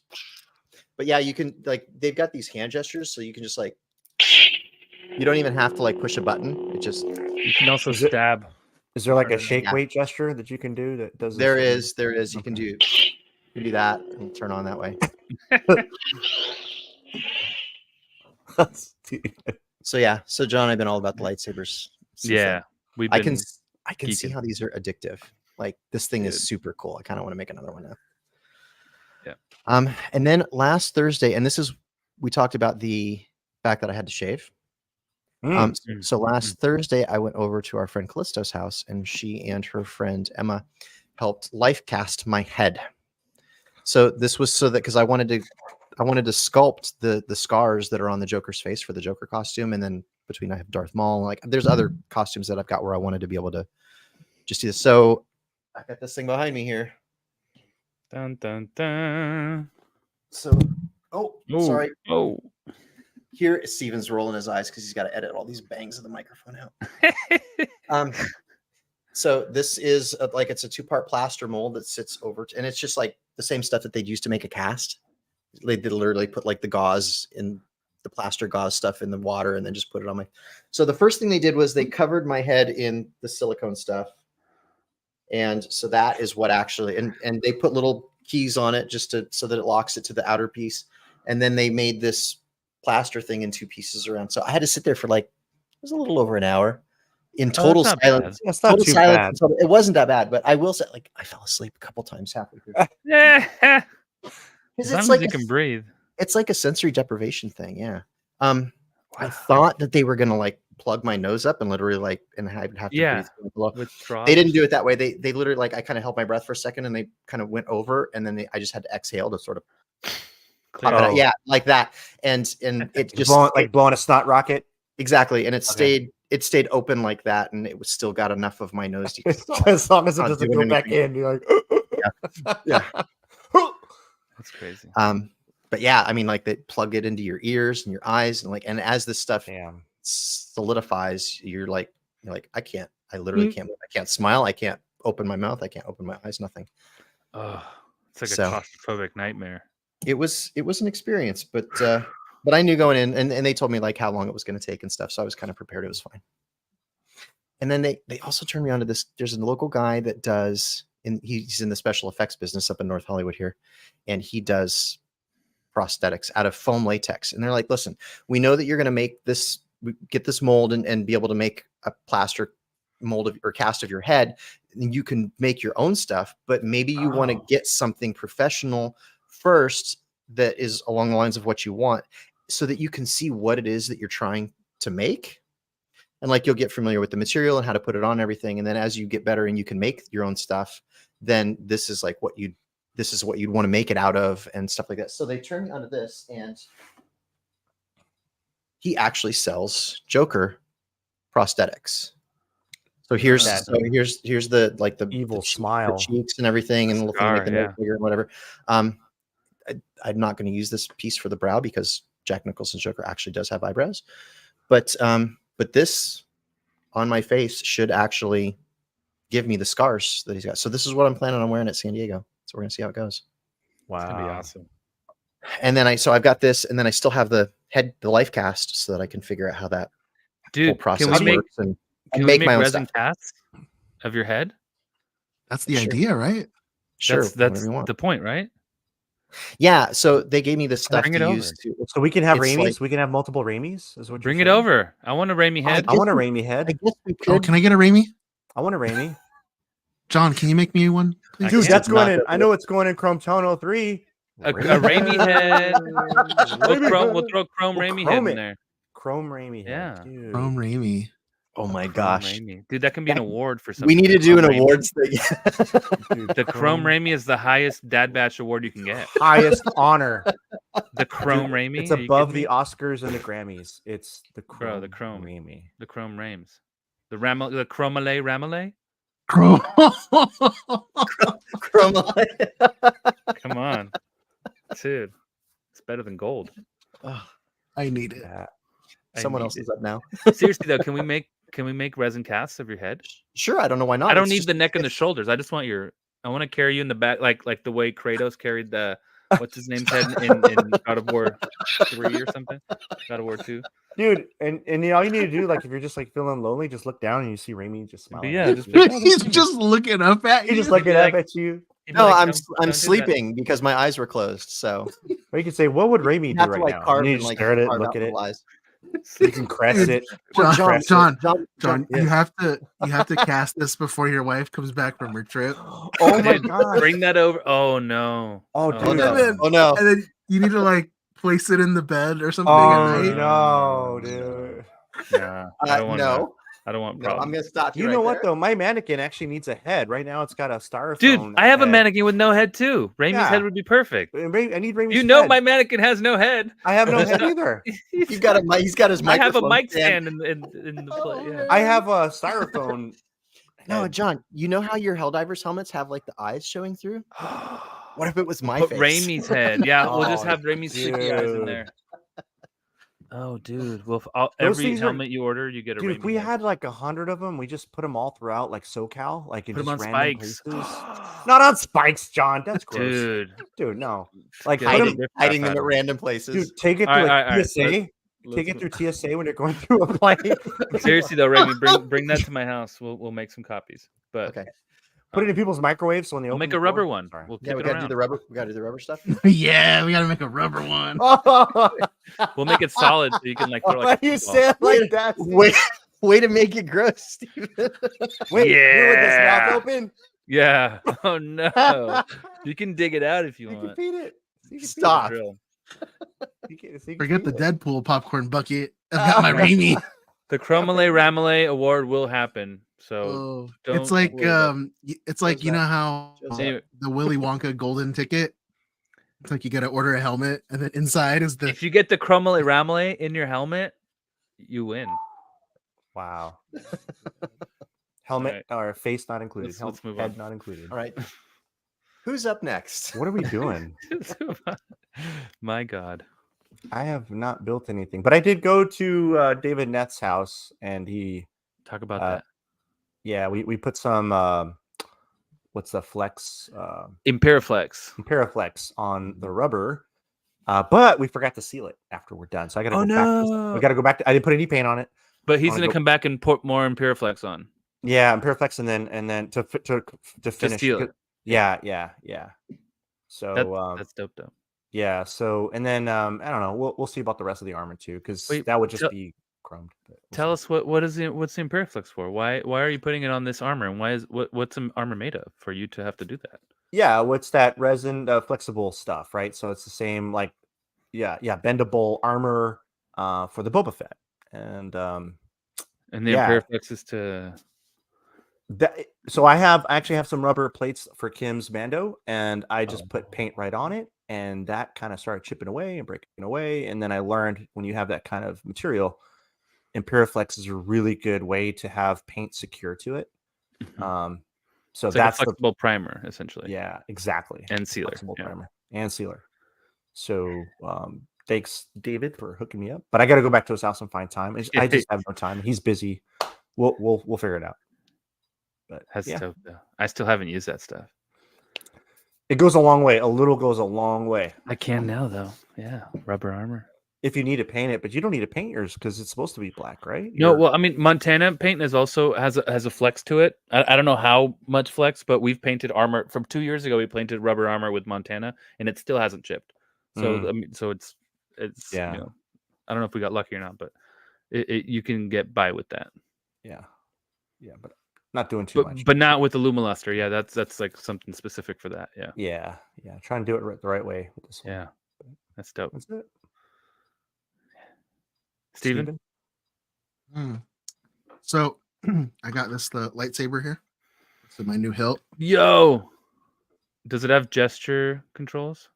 But yeah, you can like they've got these hand gestures, so you can just like you don't even have to like push a button. It just You can also stab. Is there like a shake Yeah. weight gesture that you can do that does? there this? is you can do that and turn on that way. Dude. So yeah, so John, I've been all about the lightsabers. since Yeah. then. We've I been can see geeking. how these are addictive. Like this thing Dude. is super cool. I kind of want to make another one now. Yeah. And then last Thursday, and this is we talked about the fact that I had to shave. So last Thursday, I went over to our friend Callisto's house, and she and her friend Emma helped life cast my head. So this was so that because I wanted to sculpt the scars that are on the Joker's face for the Joker costume, and then between I have Darth Maul, like there's other costumes that I've got where I wanted to be able to just do this. So I got this thing behind me here. Dun, dun, dun. So Oh, sorry. Oh. Here Steven's rolling his eyes because he's got to edit all these bangs of the microphone out. So this is it's a 2-part plaster mold that sits over, and it's just like the same stuff that they'd use to make a cast. They literally put like the gauze in the plaster gauze stuff in the water, and then just put it on my. So the first thing they did was they covered my head in the silicone stuff, and so that is what actually, and they put little keys on it just so that it locks it to the outer piece, and then they made this plaster thing in 2 pieces around. So I had to sit there for like it was a little over an hour in total that's not silence. bad. That's not Total too silence. bad. It wasn't that bad, but I will say, like, I fell asleep a couple times halfway through. Yeah. As Because long it's as like you can breathe. it's like a sensory deprivation thing. Yeah. I thought that they were gonna like plug my nose up and literally like, and I'd have to Yeah. breathe below. With drops. They didn't do it that way. They literally like I kind of held my breath for a second, and they kind of went over, and then I just had to exhale to sort of Clear. pop it out. Oh. Yeah, like that. And it just blowing a snot rocket. exactly, and it Okay. stayed open like that, and it was still got enough of my nose to As long as it Not doesn't doing go back anything. in, you're like, yeah. That's crazy. But yeah, I mean, like they plug it into your ears and your eyes, and like, and as this stuff Damn. solidifies, you're like, I literally can't, I can't smile, I can't open my mouth, I can't open my eyes, nothing. Oh, it's like So- a claustrophobic nightmare. It was an experience, but I knew going in, and they told me like how long it was going to take and stuff, so I was kind of prepared. It was fine. And then they also turned me on to this. There's a local guy that does, and he's in the special effects business up in North Hollywood here, and he does prosthetics out of foam latex. And they're like, listen, we know that you're going to make this, get this mold and be able to make a plaster mold of, or cast of your head. And you can make your own stuff, but maybe you want to get something professional first that is along the lines of what you want, so that you can see what it is that you're trying to make. And like, you'll get familiar with the material and how to put it on and everything. And then as you get better and you can make your own stuff, then this is like what you'd want to make it out of and stuff like that. So they turned me onto this, and he actually sells Joker prosthetics. So here's the like the Evil the smile. cheeks and everything, and the little thing Scar, make the nose yeah. bigger and whatever. I'm not going to use this piece for the brow because Jack Nicholson's Joker actually does have eyebrows, but this on my face should actually give me the scars that he's got. So this is what I'm planning on wearing at San Diego. So we're gonna see how it goes. It's gonna be awesome. And then I've got this, and then I still have the life cast so that I can figure out how that whole Dude, process can we make works and can we make make my own resin stuff. casts of your head? That's the Sure. idea, right? Sure, That's whatever you want. the point, right? Yeah, so they gave me the stuff Bring to it use over. to. So we can have It's Raimis. like- We can have multiple Raimis. Is what Bring you're it saying? over. I want a Raimi head. I want a Raimi I head. guess we Oh, could. can I get a Raimi? I want a Raimi. John, can you make me one, please? Dude, can't. that's Not going in. good. I know it's going in Chrome Tono 3. A Raimi head. We'll throw Chrome We'll Raimi chrome head it. in there. Chrome Raimi head. Yeah. Dude. Chrome Raimi. Oh my Chrome gosh, Raimi. Dude, that can be an award for something. we need to The do an Chrome Raimi. awards thing. Dude, The Chrome Raimi is the highest Dad Batch award you can get. highest honor. The Chrome Raimi. It's Are you above kidding the me? Oscars and the Grammys. It's the Chrome, Bro, the Chrome. Raimi. The Chrome Rames. The Chromale Ramale. Chrome. Come on, dude. It's better than gold. I need it. Yeah. I Someone need else it. is up now. Seriously though, can we make resin casts of your head? Sure, I don't know why not. I don't It's need just- the neck and the shoulders. I just want I want to carry you in the back, like the way Kratos carried the what's his name's head in God of War 3 or something. God of War 2. Dude, and all you need to do, like, if you're just like feeling lonely, just look down and you see Raimi just smiling. Yeah, at just you. He's just looking up at He's you. just looking up at you. He'd be No, like, I'm "Don't do that." sleeping because my eyes were closed. So Or you can say, what would Raimi you do have to right like now? carve And you and just like stare at it, carve look out at it. little eyes. You can caress it. John, Caress it. John, yeah. you have to cast this before your wife comes back from her trip. Oh my Dude, god. bring that over. Oh no. Oh, Oh dude. no! Oh no! And then you need to like place it in the bed or something Oh at night. no, dude. Nah, I don't want No, I don't want no, problems. I'm gonna stop you. You right know what there. though? My mannequin actually needs a head. Right now it's got a styrofoam. Dude, I have a head. mannequin with no head too. Raimi's Yeah. head would be perfect. I need Raimi's You know head. my mannequin has no head. I have no head either. He's got his I have a microphone mic stand. stand in the play. Yeah. I have a styrofoam. No, head. John, you know how your Helldivers helmets have like the eyes showing through? What if it was my Put face? Raimi's head. Yeah, we'll just Oh, have Raimi's sticky eyes in dude. there. Oh, dude. Well, Those every things are- helmet you order, you get a Dude, if Raimi we head. had like 100 of them, we just put them all throughout like SoCal, like in Put 'em just on random spikes. places. Not on spikes, John. That's gross. Dude. No. Like Get put it. 'em- hiding them Out at of it. random places. dude, take it All through right, like all right, TSA. Take let's it go. through TSA when you're going through a plane. Seriously though, Raimi, bring that to my house. We'll make some copies. But Okay. Put it in people's microwaves so when they we'll open make the a rubber door- one. Sorry. We'll Yeah, kick we it gotta do around. the rubber. We gotta do the rubber stuff. Yeah, we gotta make a rubber one. We'll make it solid so you can like throw Why like do a you football. say it like that? Steve? Way to make it gross, Steven. Wait, you with this Yeah. mouth open? Yeah. Oh no. You can dig it out if you You can want. feed it. You can feed Stop. Drill. it. You can Forget the feed it. Deadpool popcorn bucket. I've got my Raimi. The Chromale Ramale Award will happen. So Oh, don't it's like worry about it's like Where's you that? know how Anyway. the Willy Wonka golden ticket. It's like you gotta order a helmet, and then inside is the if you get the Chromale Ramale in your helmet, you win. Wow. Helmet or face not included. Let's move Head on. not included. All right. Who's up next? What are we doing? My God. I have not built anything, but I did go to David Nett's house, and he, Talk about Uh, that. yeah, we put some what's the flex Imperiflex. Imperiflex on the rubber, but we forgot to seal it after we're done. So I got to Oh go back. no. We got to go back. I didn't put any paint on it. But he's wanna gonna go- come back and put more Imperiflex on. Yeah, Imperiflex, and then to finish. seal it. Yeah. So That's dope though. yeah. So and then I don't know. We'll see about the rest of the armor too, because Wait, that would just tell- be chromed. but we'll Tell see. us what's the Imperiflex for? Why are you putting it on this armor? And what's an armor made of for you to have to do that? Yeah, what's that resin flexible stuff, right? So it's the same like bendable armor for the Boba Fett. And And the Yeah. Imperiflex is to so I actually have some rubber plates for Kim's Mando, and I just put paint right on it, and that kind of started chipping away and breaking away. And then I learned when you have that kind of material, Imperiflex is a really good way to have paint secure to it. So it's like a that's the flexible primer essentially. yeah, exactly. And sealer. Flexible Yeah. primer and sealer. So thanks, David, for hooking me up. But I got to go back to his house and find time. I just have no time. He's busy. We'll figure it out. But That's yeah, dope though. I still haven't used that stuff. it goes a long way. A little goes a long way. I can now though. Yeah, rubber armor. If you need to paint it, but you don't need to paint yours because it's supposed to be black, right? No, well, I mean, Montana paint has a flex to it. I don't know how much flex, but we've painted armor from 2 years ago. We painted rubber armor with Montana, and it still hasn't chipped. So I mean, so it's Yeah. you know, I don't know if we got lucky or not, but you can get by with that. Yeah, but not doing too much. But not with the Lumiluster. Yeah, that's like something specific for that. Yeah, Yeah. Try and do it the right way with this one. yeah, that's dope. That's it. Steven? So I got the lightsaber here. So my new hilt. Yo, does it have gesture controls?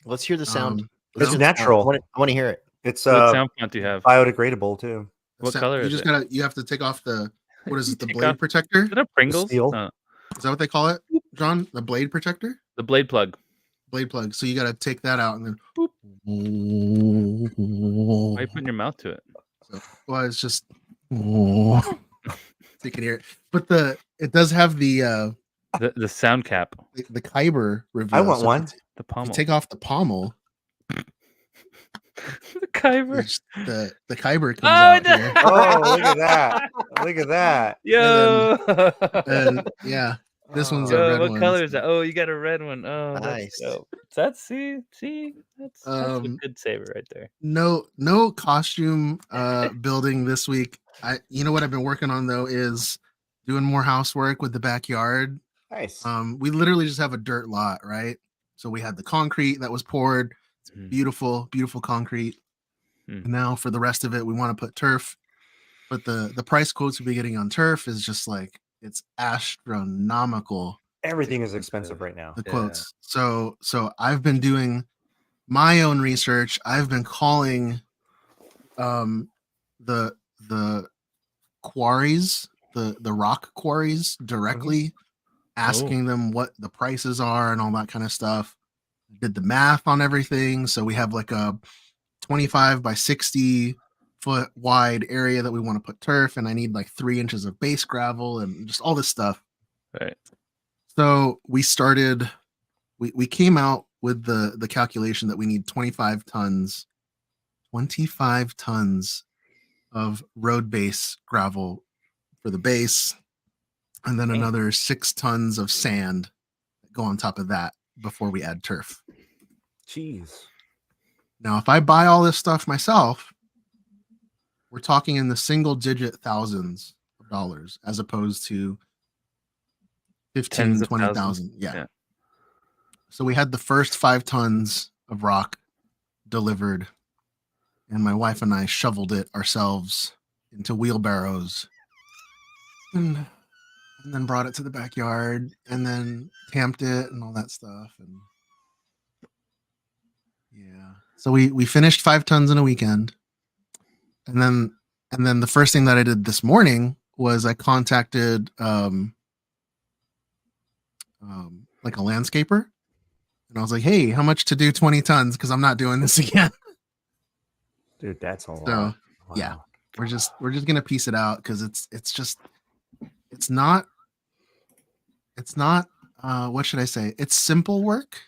Let's hear the sound. It's natural. I want to hear it. It's What sound font do you have? biodegradable too. What color you is just it? You have to take off the what is it? The Take blade off- protector? Is it a Pringles? steel? Is that what they call it, John? The blade protector? The blade plug. Blade plug. So you got to take that out and then. Boop. Why are you putting your mouth to it? So, well, it's just. So you can hear it, but it does have the sound cap. the Kyber reveal. I want So one. The If you pommel. take off the pommel, the Kyber. the Kyber comes Oh, out no. here. Oh, look at that! Look at that! Yo. And yeah, this one's a Yo, red what one. color is that? Oh, you got a red one. Oh, Nice. That's dope. That's see, that's a good saber right there. No costume building this week. You know what I've been working on though is doing more housework with the backyard. Nice. We literally just have a dirt lot, right? So we had the concrete that was poured. It's beautiful concrete. And now for the rest of it, we want to put turf. But the price quotes we'll be getting on turf is just like it's astronomical. Everything is expensive right now. The quotes. So I've been doing my own research. I've been calling the quarries, the rock quarries directly, asking them what the prices are and all that kind of stuff. Did the math on everything. So we have like a 25 by 60 foot wide area that we want to put turf, and I need like 3 inches of base gravel and just all this stuff. Right. So we came out with the calculation that we need 25 tons of road base gravel for the base, and then another 6 tons of sand that go on top of that before we add turf. Jeez. Now, if I buy all this stuff myself, we're talking in the single digit thousands of dollars as opposed to 15, 20,000. Yeah. So we had the first 5 tons of rock delivered, and my wife and I shoveled it ourselves into wheelbarrows and then brought it to the backyard and then tamped it and all that stuff. And yeah, so we finished 5 tons in a weekend. And then the first thing that I did this morning was I contacted like a landscaper, and I was like, "Hey, how much to do 20 tons? Because I'm not doing this again." Dude, that's a lot. So yeah, we're just gonna piece it out because it's not what should I say? It's simple work,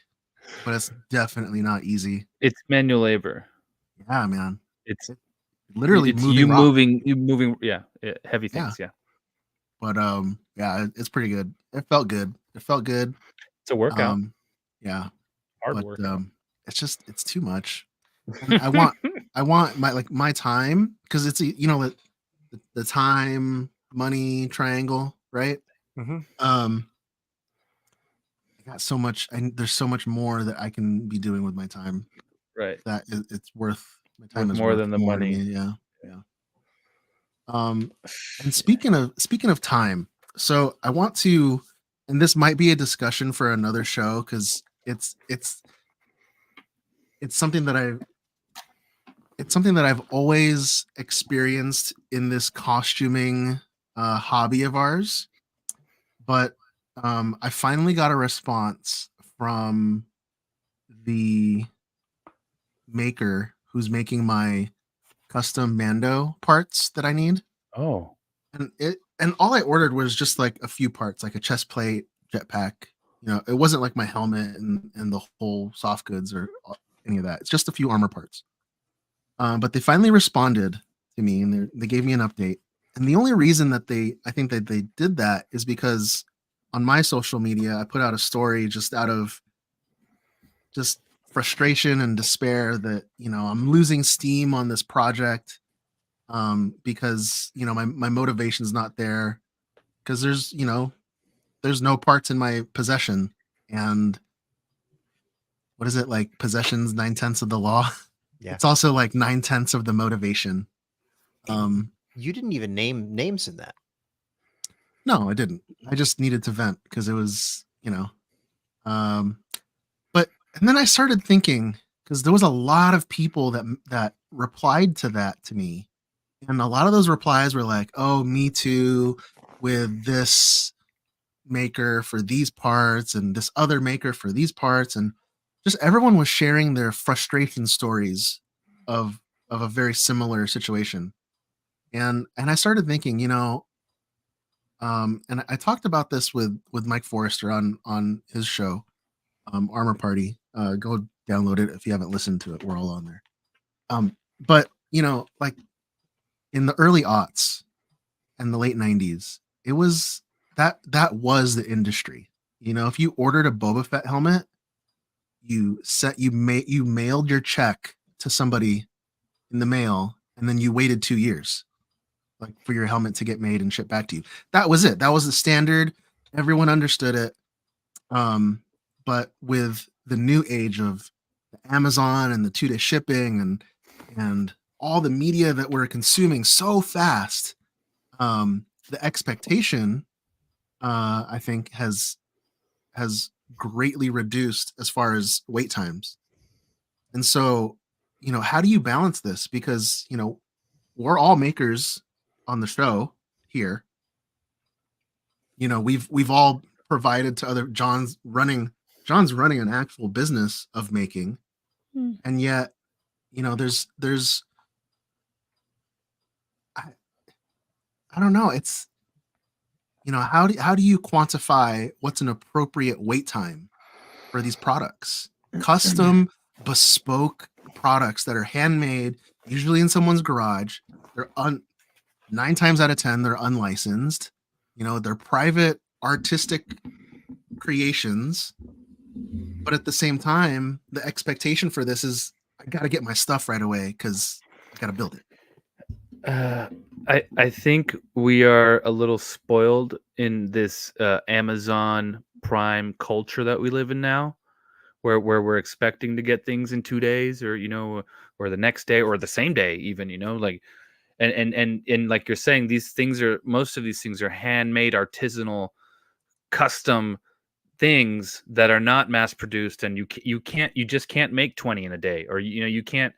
but it's definitely not easy. It's manual labor. Yeah, man. It's literally it's moving you rock. moving heavy things. Yeah. But yeah, it's pretty good. It felt good. It's a workout. Yeah. Hard But workout. it's too much. And I want my time, because it's the time money triangle, right? I got so much, and there's so much more that I can be doing with my time. Right. That it's worth my time Worth is more worth than the more to money. me. Yeah. And speaking of time, so I want to, and this might be a discussion for another show, because it's something that I've always experienced in this costuming hobby of ours, but I finally got a response from the maker who's making my custom Mando parts that I need. Oh. And and all I ordered was just like a few parts, like a chest plate, jetpack. It wasn't like my helmet and the whole soft goods or any of that. It's just a few armor parts. But they finally responded to me and they gave me an update. And the only reason that I think that they did that is because on my social media, I put out a story just out of just frustration and despair that, I'm losing steam on this project because, my motivation's not there because there's no parts in my possession. And what is it, like possessions 9/10 of the law? Yeah. It's also like 9/10 of the motivation. You didn't even name names in that. No, I didn't. I just needed to vent because it was, but and then I started thinking because there was a lot of people that replied to that to me, and a lot of those replies were like, "Oh, me too," with this maker for these parts and this other maker for these parts, and just everyone was sharing their frustration stories of a very similar situation. And I started thinking, and I talked about this with Mike Forrester on his show, Armor Party. Go download it if you haven't listened to it. We're all on there. But like in the early aughts and the late 90s, it was that was the industry. If you ordered a Boba Fett helmet, you mailed your check to somebody in the mail, and then you waited 2 years like for your helmet to get made and shipped back to you. That was it. That was the standard. Everyone understood it. But with the new age of Amazon and the 2-day shipping and all the media that we're consuming so fast, the expectation, I think, has greatly reduced as far as wait times. And so, how do you balance this? Because, we're all makers on the show here. We've all provided to other John's running an actual business of making. And yet, there's I don't know. It's, how do you quantify what's an appropriate wait time for these products? Custom, bespoke products that are handmade, usually in someone's garage. They're 9 times out of 10, they're unlicensed. They're private artistic creations. But at the same time, the expectation for this is I got to get my stuff right away because I got to build it. I think we are a little spoiled in this Amazon Prime culture that we live in now, where we're expecting to get things in 2 days, or or the next day, or the same day, even. Like, and like you're saying, most of these things are handmade, artisanal, custom things that are not mass produced, and you just can't make 20 in a day, or you can't.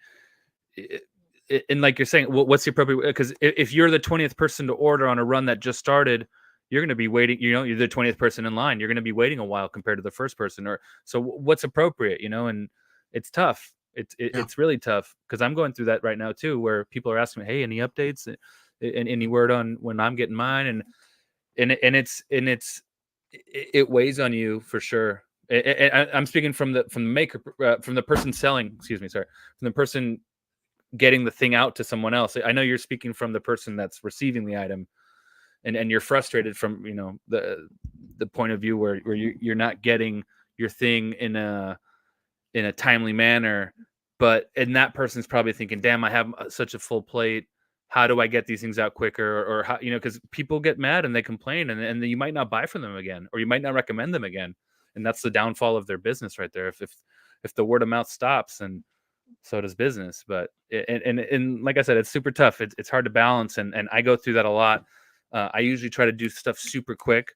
And like you're saying, what's the appropriate? Because if you're the 20th person to order on a run that just started, you're going to be waiting. You're the 20th person in line. You're going to be waiting a while compared to the first person. Or so what's appropriate? And it's tough. It's really tough because I'm going through that right now too, where people are asking me, "Hey, any updates? And any word on when I'm getting mine?" And it weighs on you for sure. I'm speaking from the maker, from the person selling. Excuse me, sorry, from the person getting the thing out to someone else. I know you're speaking from the person that's receiving the item, and you're frustrated from the point of view where you're not getting your thing in a timely manner, and that person's probably thinking, damn, I have such a full plate, how do I get these things out quicker? Or how, because people get mad and they complain, and you might not buy from them again, or you might not recommend them again, and that's the downfall of their business right there. If the word of mouth stops, and so does business. But and like I said, it's super tough. It's hard to balance, and I go through that a lot. I usually try to do stuff super quick,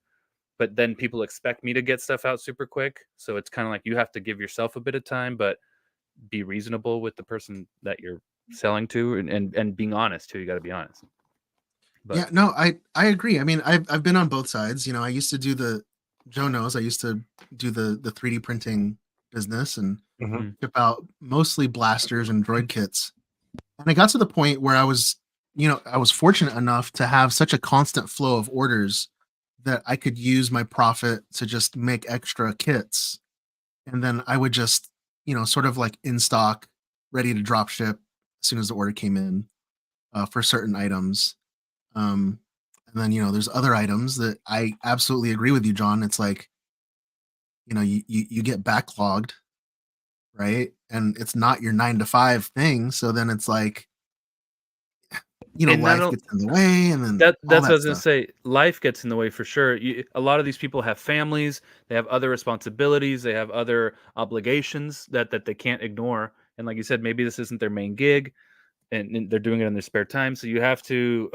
but then people expect me to get stuff out super quick. So it's kind of like you have to give yourself a bit of time, but be reasonable with the person that you're selling to, and being honest too. You got to be honest. But yeah, no, I agree. I mean, I've been on both sides. I used to do Joe knows I used to do the 3D printing business and ship out mostly blasters and droid kits. And I got to the point where I was I was fortunate enough to have such a constant flow of orders that I could use my profit to just make extra kits. And then I would just, sort of like in stock, ready to drop ship as soon as the order came in for certain items. Um, and then, there's other items that I absolutely agree with you, John. It's like, you get backlogged, right? And it's not your 9 to 5 thing. So then it's like, And not life o- gets in the way and then that all that's what I that was gonna stuff. say. Life gets in the way for sure. A lot of these people have families, they have other responsibilities, they have other obligations that they can't ignore. And like you said, maybe this isn't their main gig, and they're doing it in their spare time. So you have to,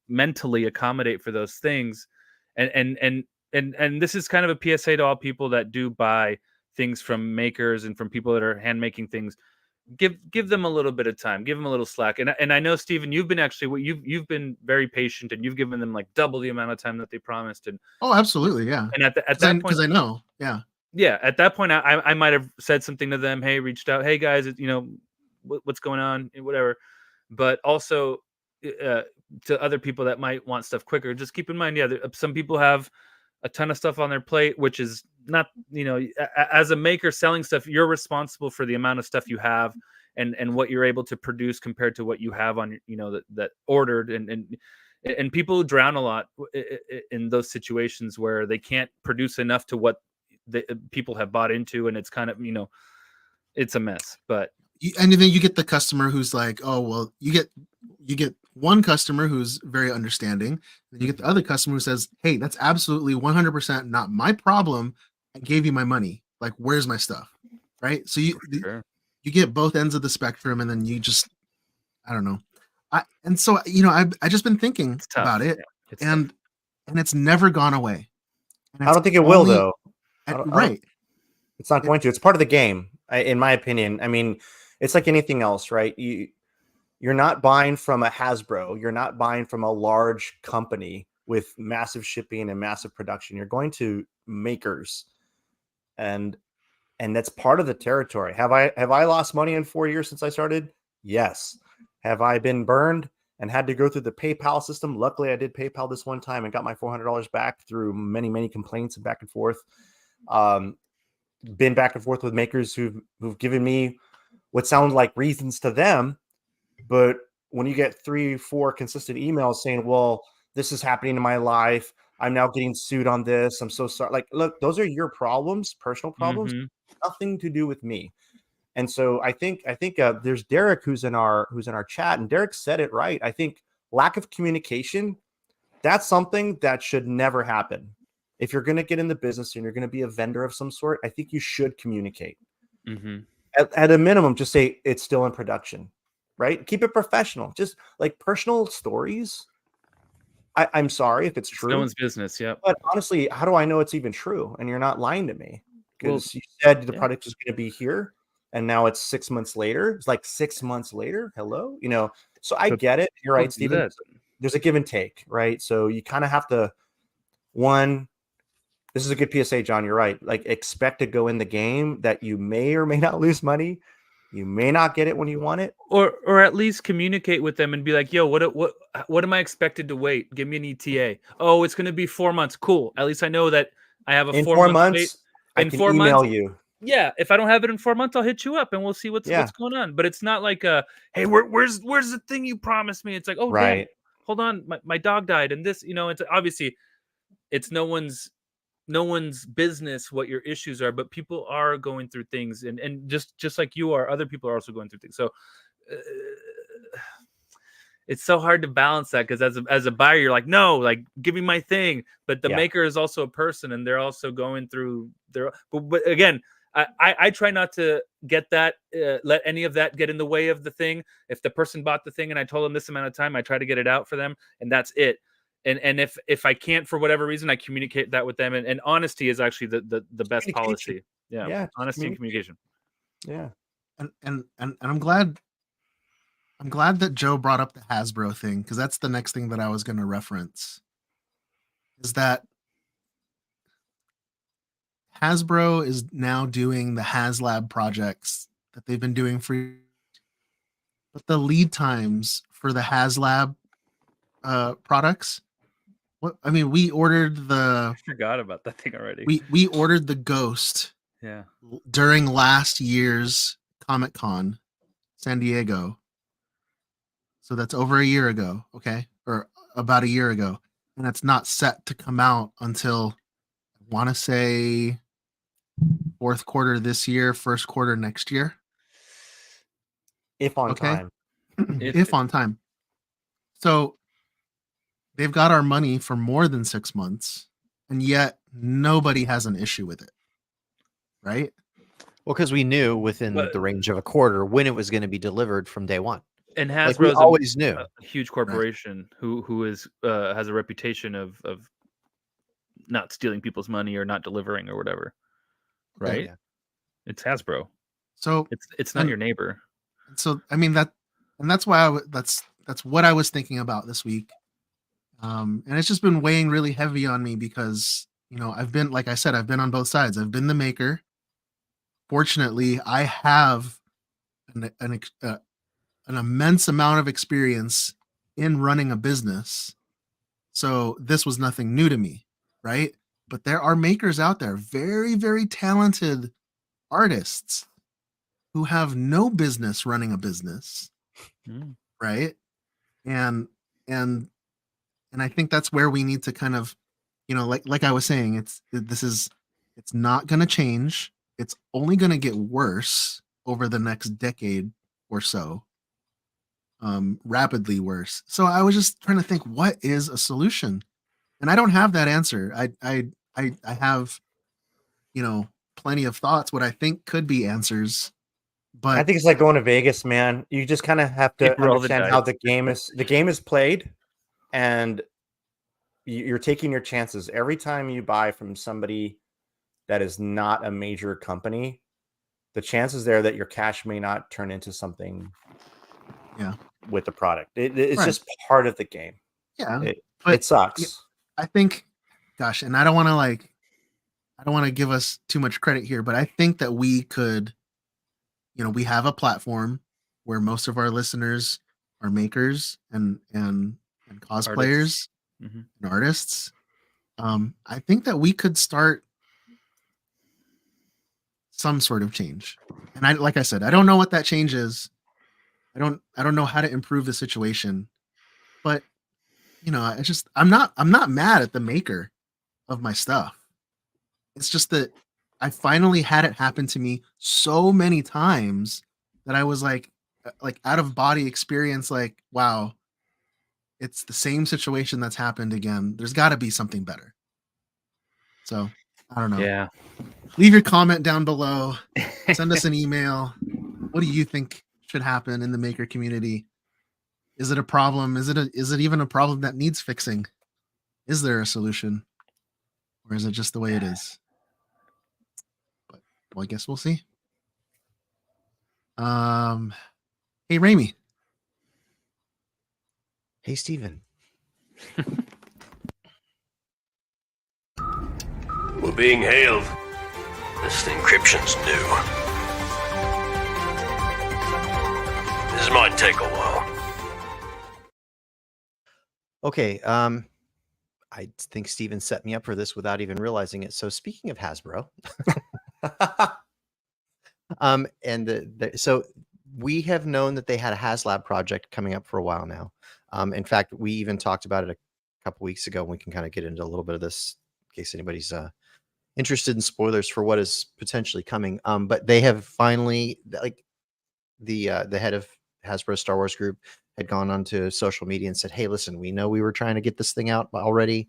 mentally accommodate for those things. And this is kind of a PSA to all people that do buy things from makers and from people that are hand making things. Give them a little bit of time, give them a little slack. And I know, Steven, you've been actually you've been very patient, and you've given them like double the amount of time that they promised. Oh, absolutely. Yeah. And at Because that point, I know. Yeah. yeah, at that point, I might have said something to them. Hey, reached out. Hey guys, what's going on? Whatever. But also, uh, to other people that might want stuff quicker, just keep in mind, yeah, some people have a ton of stuff on their plate, which is not, as a maker selling stuff, you're responsible for the amount of stuff you have, and what you're able to produce compared to what you have on, that ordered. And people drown a lot in those situations where they can't produce enough to what the people have bought into, and it's kind of, it's a mess. But And then you get the customer who's like, oh well, you get one customer who's very understanding, then you get the other customer who says, hey, that's absolutely 100% not my problem. I gave you my money, like where's my stuff, right? So sure, you get both ends of the spectrum, and then you just, I don't know. And so I just been thinking it's about tough. it, Yeah, it's tough. and it's never gone away, and I it's don't think it will only though. I don't. right. It's not It, going to. It's part of the game, in my opinion. I mean, it's like anything else, right? You're not buying from a Hasbro. You're not buying from a large company with massive shipping and massive production. You're going to makers, and that's part of the territory. Have I lost money in 4 years since I started? Yes. Have I been burned and had to go through the PayPal system? Luckily, I did PayPal this one time and got my $400 back through many complaints and back and forth. Been back and forth with makers who've given me what sound like reasons to them, but when you get 3-4 consistent emails saying, well, this is happening in my life, I'm now getting sued on this, I'm so sorry, like, look, those are your problems, personal problems, Hmm. nothing to do with me. And so I think there's Derek who's in our chat, and Derek said it right. I think lack of communication, that's something that should never happen. If you're going to get in the business and you're going to be a vendor of some sort, I think you should communicate. Hmm. At a minimum, just say it's still in production, right? Keep it professional. Just like personal stories. I'm sorry if it's It's no true, one's business. Yep. but honestly, how do I know it's even true? And you're not lying to me Well, because you said the yeah. product was going to be here, and now it's 6 months later. It's like 6 months later. Hello, So I But get it. You're people right, do Stephen. that. There's a give and take, right? So you kind of have to one. This is a good PSA, John. You're right. Like, expect to go in the game that you may or may not lose money. You may not get it when you want it. Or at least communicate with them and be like, yo, what am I expected to wait? Give me an ETA. Oh, it's going to be 4 months. Cool. At least I know that I have a In 4 4 month wait. months, I In can 4 months, email you. yeah. If I don't have it in 4 months, I'll hit you up and we'll see what's Yeah, going on. But it's not like hey, where's the thing you promised me? It's like, oh damn, right. hold on, my dog died, and this, it's obviously it's no one's business what your issues are, but people are going through things, and just like you are, other people are also going through things. So uh, it's so hard to balance that, because as a buyer, you're like, no, like, give me my thing, but the Yeah. maker is also a person, and they're also going through their. But again, I try not to get that, let any of that get in the way of the thing. If the person bought the thing and I told them this amount of time, I try to get it out for them, and that's it. And if I can't for whatever reason, I communicate that with them. And honesty is actually the best Communication. policy. Yeah, Yeah, honesty and communication. Yeah. and I'm glad that Joe brought up the Hasbro thing, because that's the next thing that I was going to reference. Is that Hasbro is now doing the HasLab projects that they've been doing for, but the lead times for the HasLab products. What I mean, we ordered I forgot about that thing already. we ordered the Ghost Yeah. during last year's Comic-Con San Diego. So that's over a year ago, okay? Or about a year ago. And it's not set to come out until I want to say fourth quarter this year, first quarter next year. If on Okay. time. If on time. So they've got our money for more than 6 months, and yet nobody has an issue with it. Right? Well, because we knew within the range of a quarter when it was going to be delivered from day one. And Like, we Hasbro's always knew. a huge corporation who is has a reputation of not stealing people's money or not delivering or whatever. Right? Yeah. It's Hasbro. So it's not your neighbor. So I mean that's why that's what I was thinking about this week. And it's just been weighing really heavy on me because, you know, I've been, like I said, I've been on both sides. I've been the maker. Fortunately, I have an immense amount of experience in running a business. So this was nothing new to me, right? But there are makers out there, very, very talented artists who have no business running a business, right? And I think that's where we need to kind of, you know, like I was saying, it's not going to change. It's only going to get worse over the next decade or so, rapidly worse. So I was just trying to think, what is a solution? And I don't have that answer. I have, you know, plenty of thoughts, what I think could be answers. But I think it's like going to Vegas, man. You just kind of have to roll the understand how dice. the game is played, and you're taking your chances every time you buy from somebody that is not a major company. The chances there that your cash may not turn into something, with the product. It's Right. just part of the game. Yeah, It sucks. I think, gosh, and I don't want to give us too much credit here, but I think that we could, you know, we have a platform where most of our listeners are makers and cosplayers and artists. I think that we could start some sort of change. And like I said, I don't know what that change is. I don't know how to improve the situation, but you know, I'm not mad at the maker of my stuff. It's just that I finally had it happen to me so many times that I was like out of body experience, like, wow, it's the same situation that's happened again. There's got to be something better. So I don't know. Yeah. Leave your comment down below. Send us an email. What do you think should happen in the maker community? Is it a problem? Is it even a problem that needs fixing? Is there a solution? Or is it just the way it is? But well, I guess we'll see. Hey Raimi. Hey Steven. We're being hailed. This encryption's new. This might take a while. Okay, I think Steven set me up for this without even realizing it. So speaking of Hasbro, so we have known that they had a HasLab project coming up for a while now. In fact, we even talked about it a couple weeks ago. And we can kind of get into a little bit of this in case anybody's interested in spoilers for what is potentially coming. But they have finally, like, the head of Hasbro Star Wars Group had gone onto social media and said, hey, listen, we know we were trying to get this thing out already.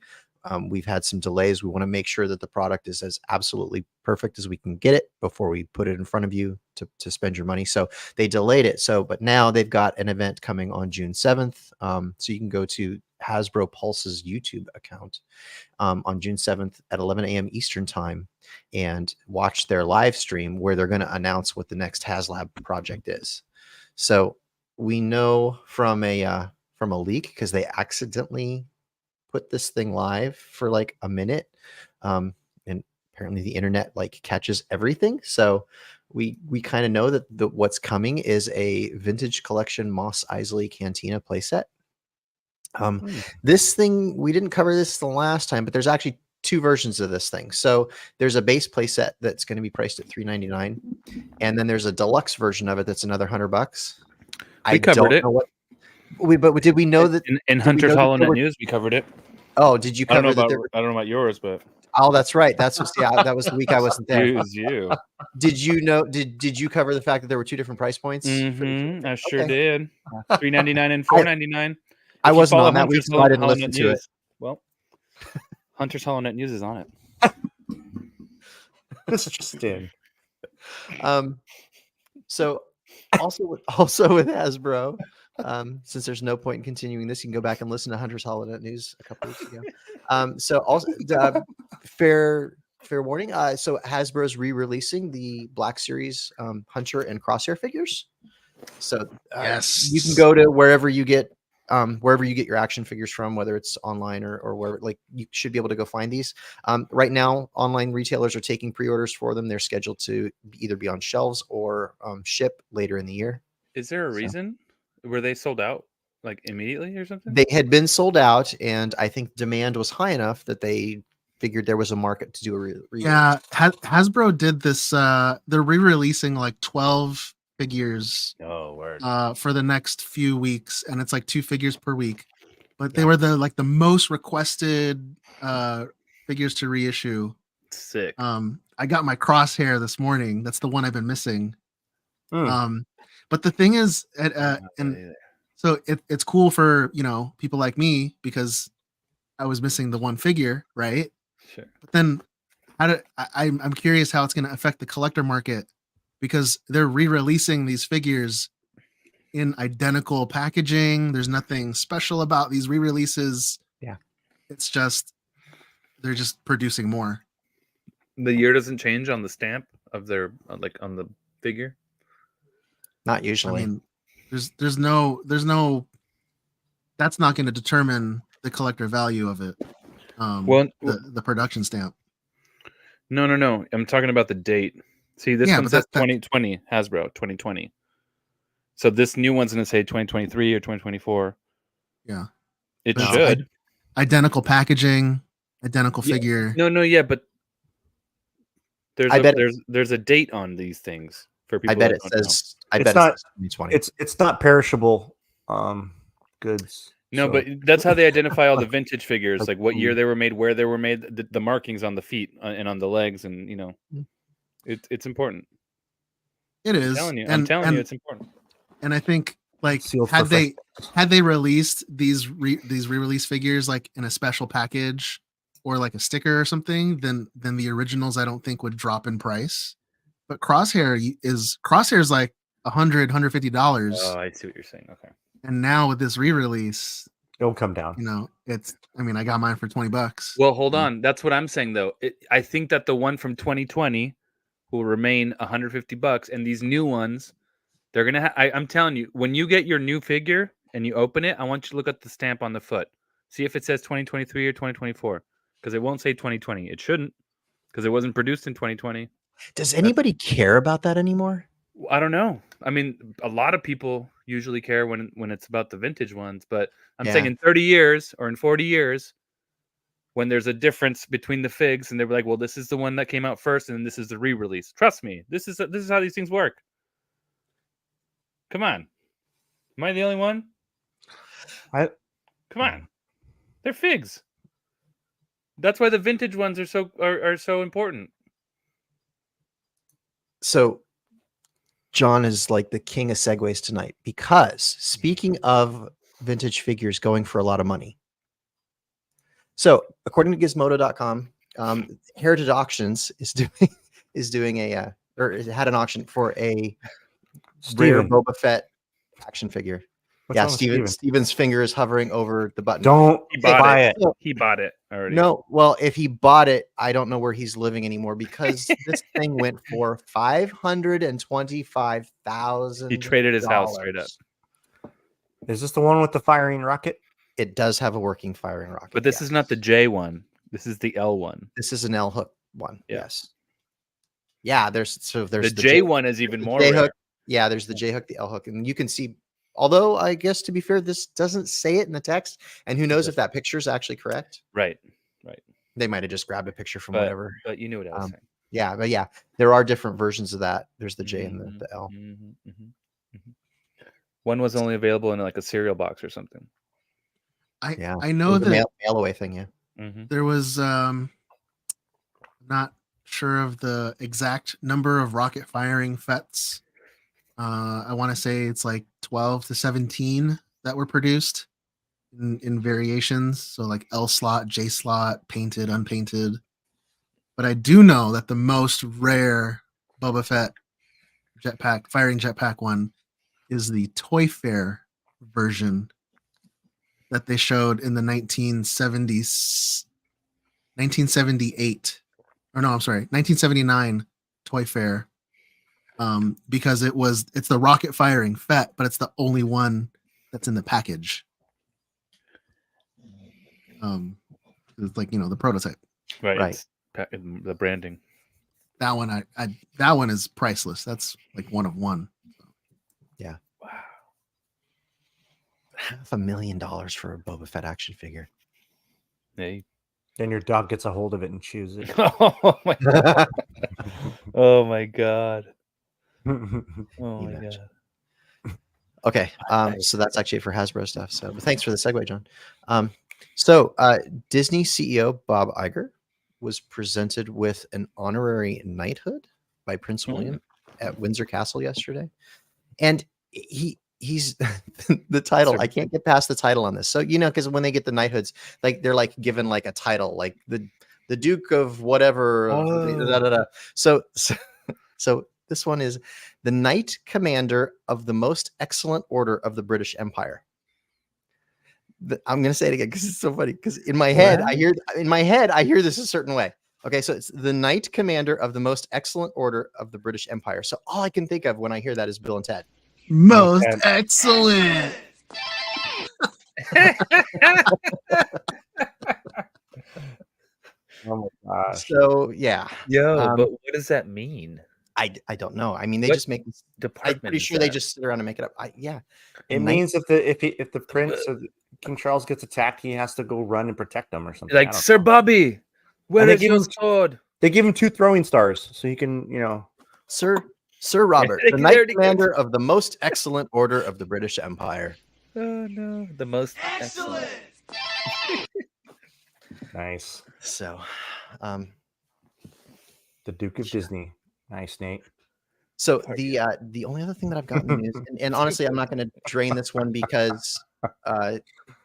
We've had some delays. We want to make sure that the product is as absolutely perfect as we can get it before we put it in front of you to spend your money. So they delayed it. But now they've got an event coming on June 7th. So you can go to Hasbro Pulse's YouTube account on June 7th at 11 a.m. Eastern time and watch their live stream where they're going to announce what the next HasLab project is. So we know from a leak, because they accidentally put this thing live for like a minute, and apparently the internet like catches everything. So we kind of know that what's coming is a vintage collection Moss Isley Cantina playset. This thing, we didn't cover this the last time, but there's actually two versions of this thing. So there's a base playset that's going to be priced at $399, and then there's a deluxe version of it that's another $100. We covered it. Know what but did we know that in Hunter's Hollow Net News we covered it? Oh, did you cover I don't know about yours, but oh, that's right. That was the week I wasn't there. Use you. Did you know? Did you cover the fact that there were two different price points? I sure did. $3.99 and $4.99. I wasn't on that week, so I didn't listen to it. Well, Hunter's Hollow Net News is on it. Interesting. So also with Hasbro, since there's no point in continuing this, you can go back and listen to Hunter's Hollow Net News a couple weeks ago. So also fair warning. So Hasbro's re-releasing the Black Series Hunter and Crosshair figures. So yes, you can go to wherever you get your action figures from, whether it's online or where, like, you should be able to go find these. Right now, online retailers are taking pre-orders for them. They're scheduled to either be on shelves or ship later in the year. Is there a reason? Were they sold out like immediately or something? They had been sold out, and I think demand was high enough that they figured there was a market to do a re-release. Yeah, Hasbro did this. They're re-releasing like 12 figures for the next few weeks, and it's like 2 figures per week, but they were the most requested figures to reissue. Sick. I got my Crosshair this morning. That's the one I've been missing. But the thing is, so it's cool for people like me because I was missing the one figure, right? Sure. But then I'm curious how it's going to affect the collector market, because they're re-releasing these figures in identical packaging. There's nothing special about these re-releases. Yeah. It's just, they're just producing more. The year doesn't change on the stamp of their, like, on the figure? Not usually. I mean, there's no, that's not going to determine the collector value of it. The production stamp. No. I'm talking about the date. See, this one says 2020, Hasbro, 2020. So this new one's going to say 2023 or 2024. Yeah. It should. Identical packaging, identical figure. No, yeah, but there's a date on these things for people. I bet it says 2020. It's not perishable goods. No, but that's how they identify all the vintage figures, like what year they were made, where they were made, the markings on the feet and on the legs, and it's important. It is. I'm telling you, it's important. And I think, like, had they released these re-release figures like in a special package or like a sticker or something, then the originals I don't think would drop in price. But Crosshair is like $150. Oh, I see what you're saying. Okay. And now with this re-release, it'll come down. I got mine for $20. Well, hold on. That's what I'm saying though. I think that the one from 2020 will remain $150, and these new ones, they're gonna. I'm telling you, when you get your new figure and you open it, I want you to look at the stamp on the foot. See if it says 2023 or 2024, because it won't say 2020. It shouldn't, because it wasn't produced in 2020. Does anybody care about that anymore? I don't know. I mean, a lot of people usually care when it's about the vintage ones, but I'm saying in 30 years or in 40 years, when there's a difference between the figs, and they're like, well, this is the one that came out first, and this is the re-release. Trust me, this is how these things work. Come on, am I the only one? Come on, they're figs. That's why the vintage ones are so important. So John is like the king of segues tonight, because speaking of vintage figures going for a lot of money. So according to Gizmodo.com, Heritage Auctions is doing a or it had an auction for a rare Boba Fett action figure. Steven's finger is hovering over the button. Don't buy it. He bought it already. No, well, if he bought it, I don't know where he's living anymore, because this thing went for $525,000. He traded his house straight up. Is this the one with the firing rocket? It does have a working firing rocket. But this is not the J one. This is the L one. This is an L hook. one. Yeah. Yes. Yeah, there's The J one is even more J rare. hook. Yeah, there's the J hook, the L hook, and you can see. Although I guess to be fair, this doesn't say it in the text, and who knows if that picture is actually correct. Right. They might have just grabbed a picture from But whatever. but you knew what I was saying. Yeah, but yeah, there are different versions of that. There's the J and the L. One was only available in like a cereal box or something. I know It was a that mail away thing. Yeah. there was not sure of the exact number of rocket firing FETs. I want to say it's like 12 to 17 that were produced in variations. So like L slot, J slot, painted, unpainted. But I do know that the most rare Boba Fett firing jetpack one is the Toy Fair version that they showed in the 1979 Toy Fair. Because it's the rocket firing Fett, but it's the only one that's in the package. It's like, the prototype. Right. The branding. That one that one is priceless. That's like one of one. Yeah. Wow. $500,000 for a Boba Fett action figure. Hey. Then your dog gets a hold of it and chews it. Oh my god. Oh my god. Oh my god. Okay. So that's actually it for Hasbro stuff. So but thanks for the segue, John. So Disney CEO Bob Iger was presented with an honorary knighthood by Prince William at Windsor Castle yesterday. And he's the title. I can't get past the title on this. So, because when they get the knighthoods, like they're like given like a title, like the Duke of whatever. So this one is the Knight Commander of the Most Excellent Order of the British Empire. I'm going to say it again because it's so funny. Because in my head, I hear this a certain way. Okay, so it's the Knight Commander of the Most Excellent Order of the British Empire. So all I can think of when I hear that is Bill and Ted. Most excellent. Oh my gosh. So yeah. But what does that mean? I don't know. I mean, they What just make. department I'm pretty sure they just sit around and make it up. It means if the prince or King Charles gets attacked, he has to go run and protect them or something. Like Sir Bobby, where is your sword? They give him 2 throwing stars, so he can, Sir Robert, the Knight Commander of the Most Excellent Order of the British Empire. Oh no, the most excellent. Nice. So, the Duke of Disney. Nice, Nate. So the only other thing that I've gotten is, and honestly, I'm not going to drain this one because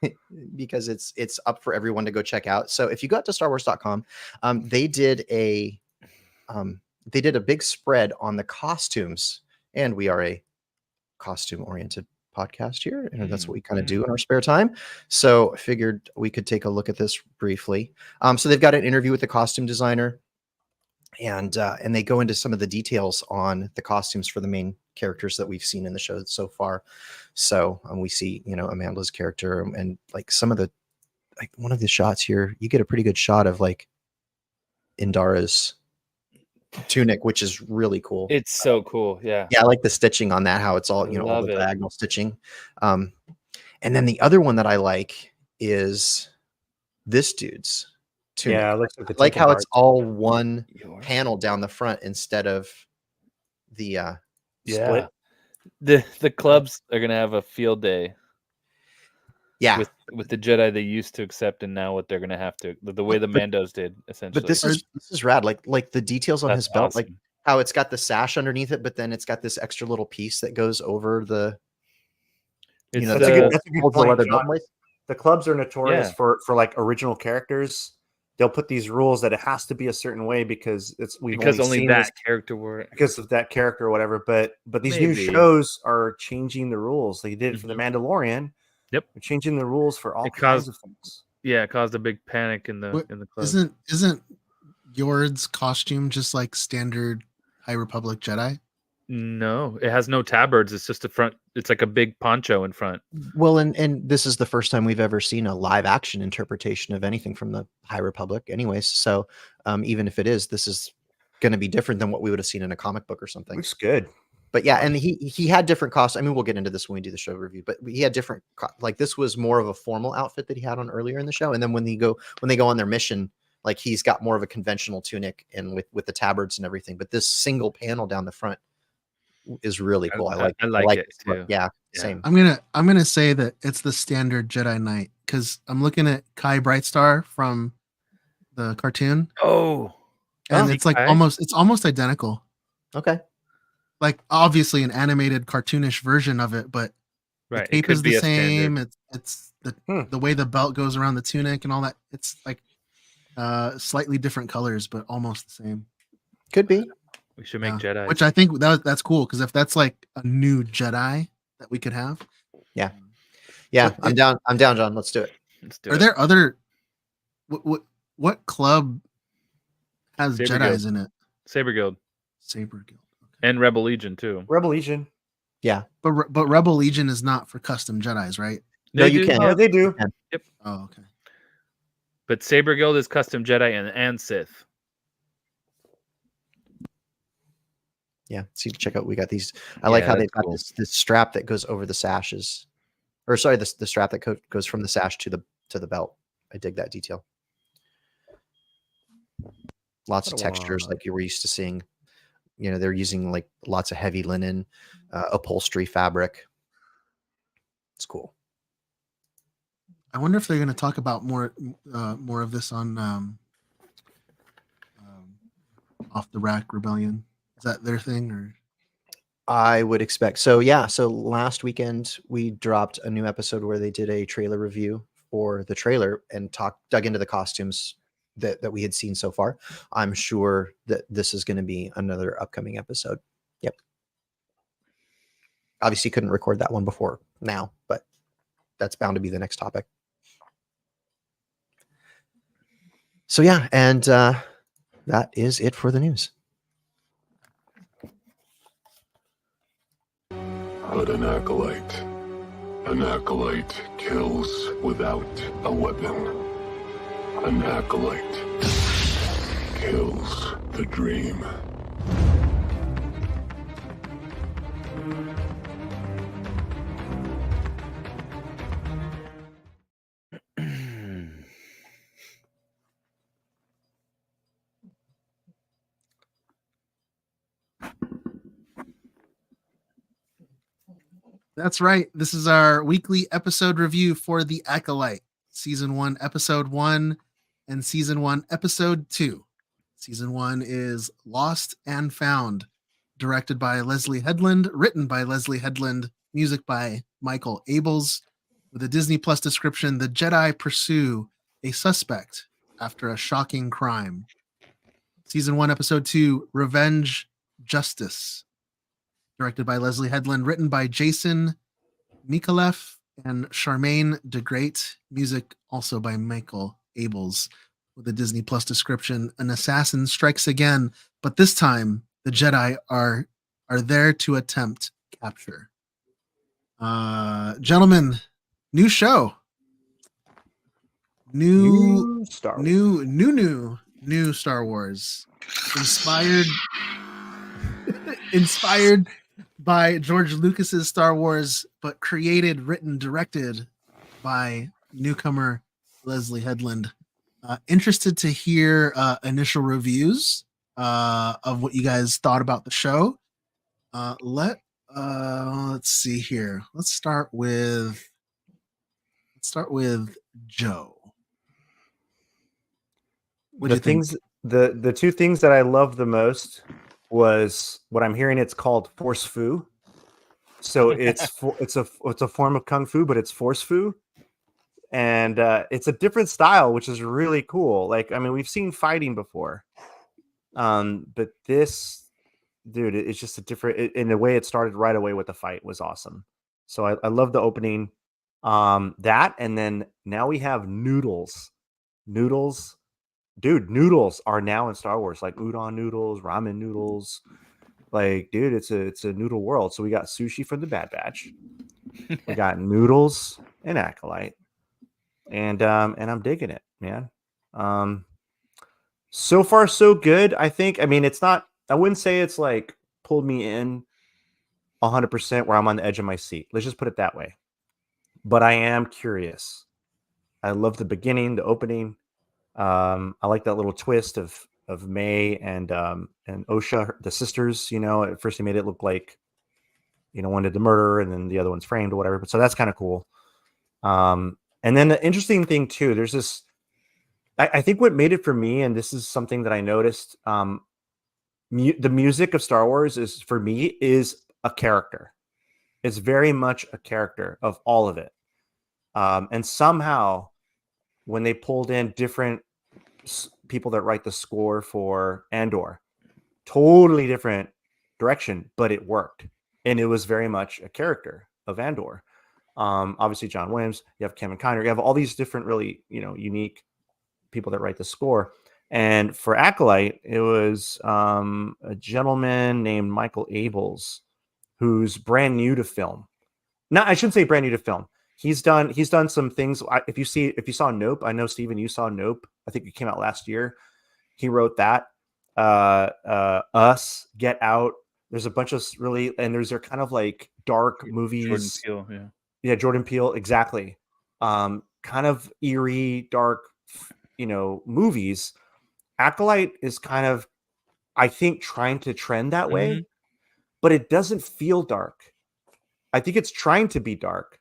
it's up for everyone to go check out. So if you got to StarWars.com, they did a big spread on the costumes, and we are a costume-oriented podcast here, and that's what we kind of do in our spare time. So I figured we could take a look at this briefly. So they've got an interview with the costume designer. And they go into some of the details on the costumes for the main characters that we've seen in the show so far. So we see, Amanda's character and like some of the, like one of the shots here, you get a pretty good shot of like Indara's tunic, which is really cool. It's so cool. Yeah. Yeah. I like the stitching on that, how it's all, all the diagonal stitching. And then the other one that I like is this dude's tunic. Yeah, like how it's all one panel down the front instead of the split. The clubs are gonna have a field day. Yeah, with the Jedi they used to accept, and now what they're gonna have to the way the Mandos did essentially. But this is rad. Like the details on his belt, like how it's got the sash underneath it, but then it's got this extra little piece that goes over the. That's a good point, John. The clubs are notorious for like original characters. They'll put these rules that it has to be a certain way because only that character were because of that character or whatever. But these new shows are changing the rules. They did it for the Mandalorian. Yep, they're changing the rules for all kinds of things. Yeah, it caused a big panic in the club. Isn't Yord's costume just like standard High Republic Jedi? No, it has no tabards. It's just a front. It's like a big poncho in front. Well, and this is the first time we've ever seen a live action interpretation of anything from the High Republic, anyways. So even if it is, this is going to be different than what we would have seen in a comic book or something. Looks good. But yeah, and he had different costs. I mean, we'll get into this when we do the show review. But he had different, like this was more of a formal outfit that he had on earlier in the show, and then when they go on their mission, like he's got more of a conventional tunic and with the tabards and everything. But this single panel down the front is really cool. I like it too. Yeah, same. I'm gonna say that it's the standard Jedi Knight because I'm looking at Kai Brightstar from the cartoon. Oh, and it's like Kai? almost identical. Okay. Like obviously an animated cartoonish version of it, but right. the cape is the same. It's the way the belt goes around the tunic and all that. It's like slightly different colors, but almost the same. Could be. We should make Jedi. Which I think that's cool because if that's like a new Jedi that we could have. Yeah. I'm down, John. Let's do it. Are there other what club has Saber Jedis Guild. in it? Saber Guild Saber Guild. and Rebel Legion too. Rebel Legion. Yeah. But Rebel Legion is not for custom Jedis, right? No, you do. can. Yeah, they do. Yep. Oh, okay. But Saber Guild is custom Jedi and Sith. Yeah. See, check out. We got these. I like how that's they've got cool. this strap that goes over the sashes, or sorry, the strap that goes from the sash to the belt. I dig that detail. Lots of textures like you were used to seeing. You know, they're using like lots of heavy linen, upholstery fabric. It's cool. I wonder if they're going to talk about more of this on Off the Rack Rebellion. Is that their thing, or? I would expect so. Yeah. So last weekend we dropped a new episode where they did a trailer review for the trailer and dug into the costumes that we had seen so far. I'm sure that this is going to be another upcoming episode. Yep. Obviously couldn't record that one before now, but that's bound to be the next topic. So yeah, and that is it for the news. But an acolyte kills without a weapon. An acolyte kills the dream. That's right. This is our weekly episode review for The Acolyte, Season 1, Episode 1, and Season 1, Episode 2. Season 1 is Lost and Found, directed by Leslie Headland, written by Leslie Headland, music by Michael Abels, with a Disney Plus description: the Jedi pursue a suspect after a shocking crime. Season 1, Episode 2, Revenge Justice, directed by Leslie Headland, written by Jason Mikoleff and Charmaine DeGrate, music also by Michael Abels, with a Disney Plus description: an assassin strikes again, but this time the Jedi are there to attempt capture. Gentlemen, new show. New Star Wars. Inspired by George Lucas's Star Wars, but created, written, directed by newcomer Leslie Headland. Interested to hear initial reviews of what you guys thought about the show. Let's see here. Let's start with Joe. What do you think? The two things that I love the most was what I'm hearing. It's called Force Fu. So it's a form of kung fu, but it's Force Fu, and it's a different style, which is really cool. Like, I mean, we've seen fighting before, but this, dude, it's just a different. In the way it started right away with the fight was awesome. So I love the opening. That, and then now we have noodles. Dude, noodles are now in Star Wars, like udon noodles, ramen noodles. Like, dude, it's a noodle world. So we got sushi from the Bad Batch. We got noodles and Acolyte. And I'm digging it, man. So far so good. I think. I mean, it's not, I wouldn't say it's like pulled me in 100% where I'm on the edge of my seat. Let's just put it that way. But I am curious. I love the beginning, the opening. I like that little twist of May and Osha, the sisters. You know, at first they made it look like, you know, one did the murder and then the other one's framed or whatever. But so that's kind of cool. And then the interesting thing too, there's this. I think what made it for me, and this is something that I noticed, the music of Star Wars is for me is a character. It's very much a character of all of it. And somehow, when they pulled in different people that write the score for Andor, totally different direction, but it worked, and it was very much a character of Andor. Obviously, John Williams, you have Kevin Kiner, you have all these different, really, you know, unique people that write the score. And for Acolyte, it was a gentleman named Michael Abels, who's brand new to film. No, I shouldn't say brand new to film. He's done some things. If you saw Nope, I know Steven, you saw Nope. I think it came out last year. He wrote that. Us, Get Out. There's a bunch of really, and there's kind of like dark movies. Jordan Peele, yeah, Jordan Peele, exactly. Kind of eerie, dark, you know, movies. Acolyte is kind of, I think, trying to trend that way, but it doesn't feel dark. I think it's trying to be dark,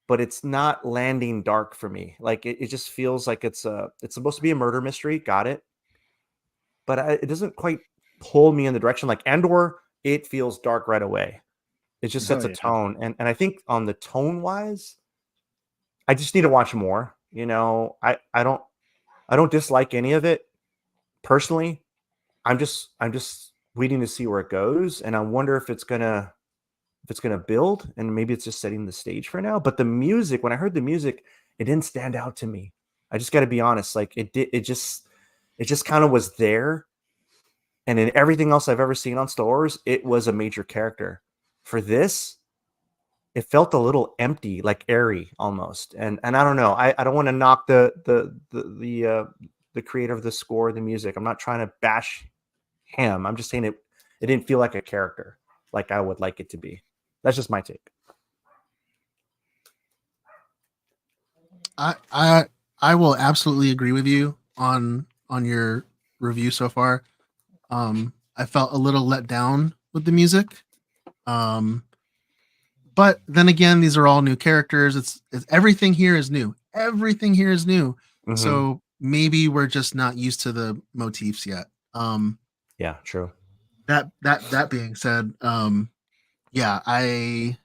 but it's not landing dark for me. Like it just feels like it's supposed to be a murder mystery. Got it. But it doesn't quite pull me in the direction. Like Andor, it feels dark right away. It just sets a tone. And I think on the tone wise, I just need to watch more. You know, I don't dislike any of it personally. I'm just waiting to see where it goes. And I wonder if it's gonna build, and maybe it's just setting the stage for now. But the music, when I heard the music, it didn't stand out to me. I just got to be honest. Like it just kind of was there. And in everything else I've ever seen on Star Wars, it was a major character. For this, it felt a little empty, like airy almost. And I don't know. I don't want to knock the creator of the score, the music. I'm not trying to bash him. I'm just saying it didn't feel like a character like I would like it to be. That's just my take. I will absolutely agree with you on your review so far. I felt a little let down with the music. But then again, these are all new characters. It's everything here is new. Everything here is new. Mm-hmm. So maybe we're just not used to the motifs yet. Yeah, true. That being said, yeah, I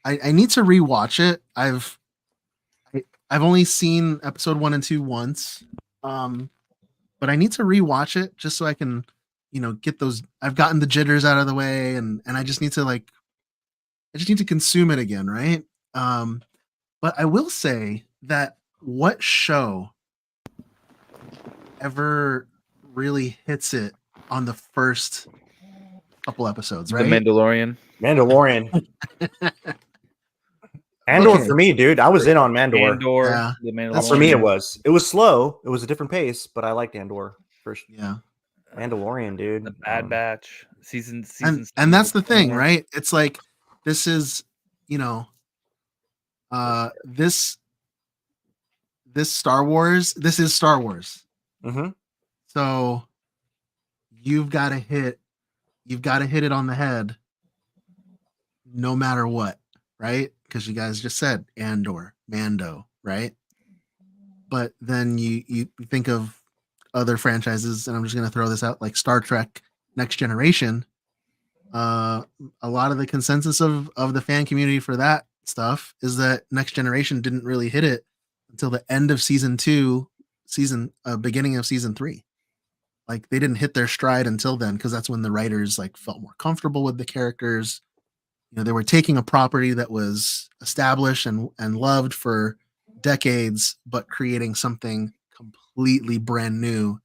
need to rewatch it. I've only seen episode 1 and 2 once. But I need to rewatch it just so I can, you know, get those. I've gotten the jitters out of the way, and I just need to consume it again, right? But I will say that what show ever really hits it on the first couple episodes, right? The Mandalorian. Andor Okay. for me, dude. I was in on Mandor. Yeah. The Mandalorian. That's For me, it was slow. It was a different pace, but I liked Andor first. Yeah. Mandalorian, dude. The Bad Batch season. And that's the thing, right? It's like this is, you know, this Star Wars. This is Star Wars. Mm-hmm. So you've got to hit it on the head, no matter what, right? Because you guys just said Andor, Mando, right? But then you think of other franchises, and I'm just going to throw this out, like Star Trek Next Generation. A lot of the consensus of the fan community for that stuff is that Next Generation didn't really hit it until the end of season 2, beginning of season 3. Like they didn't hit their stride until then, because that's when the writers like felt more comfortable with the characters. You know, they were taking a property that was established and loved for decades, but creating something completely brand new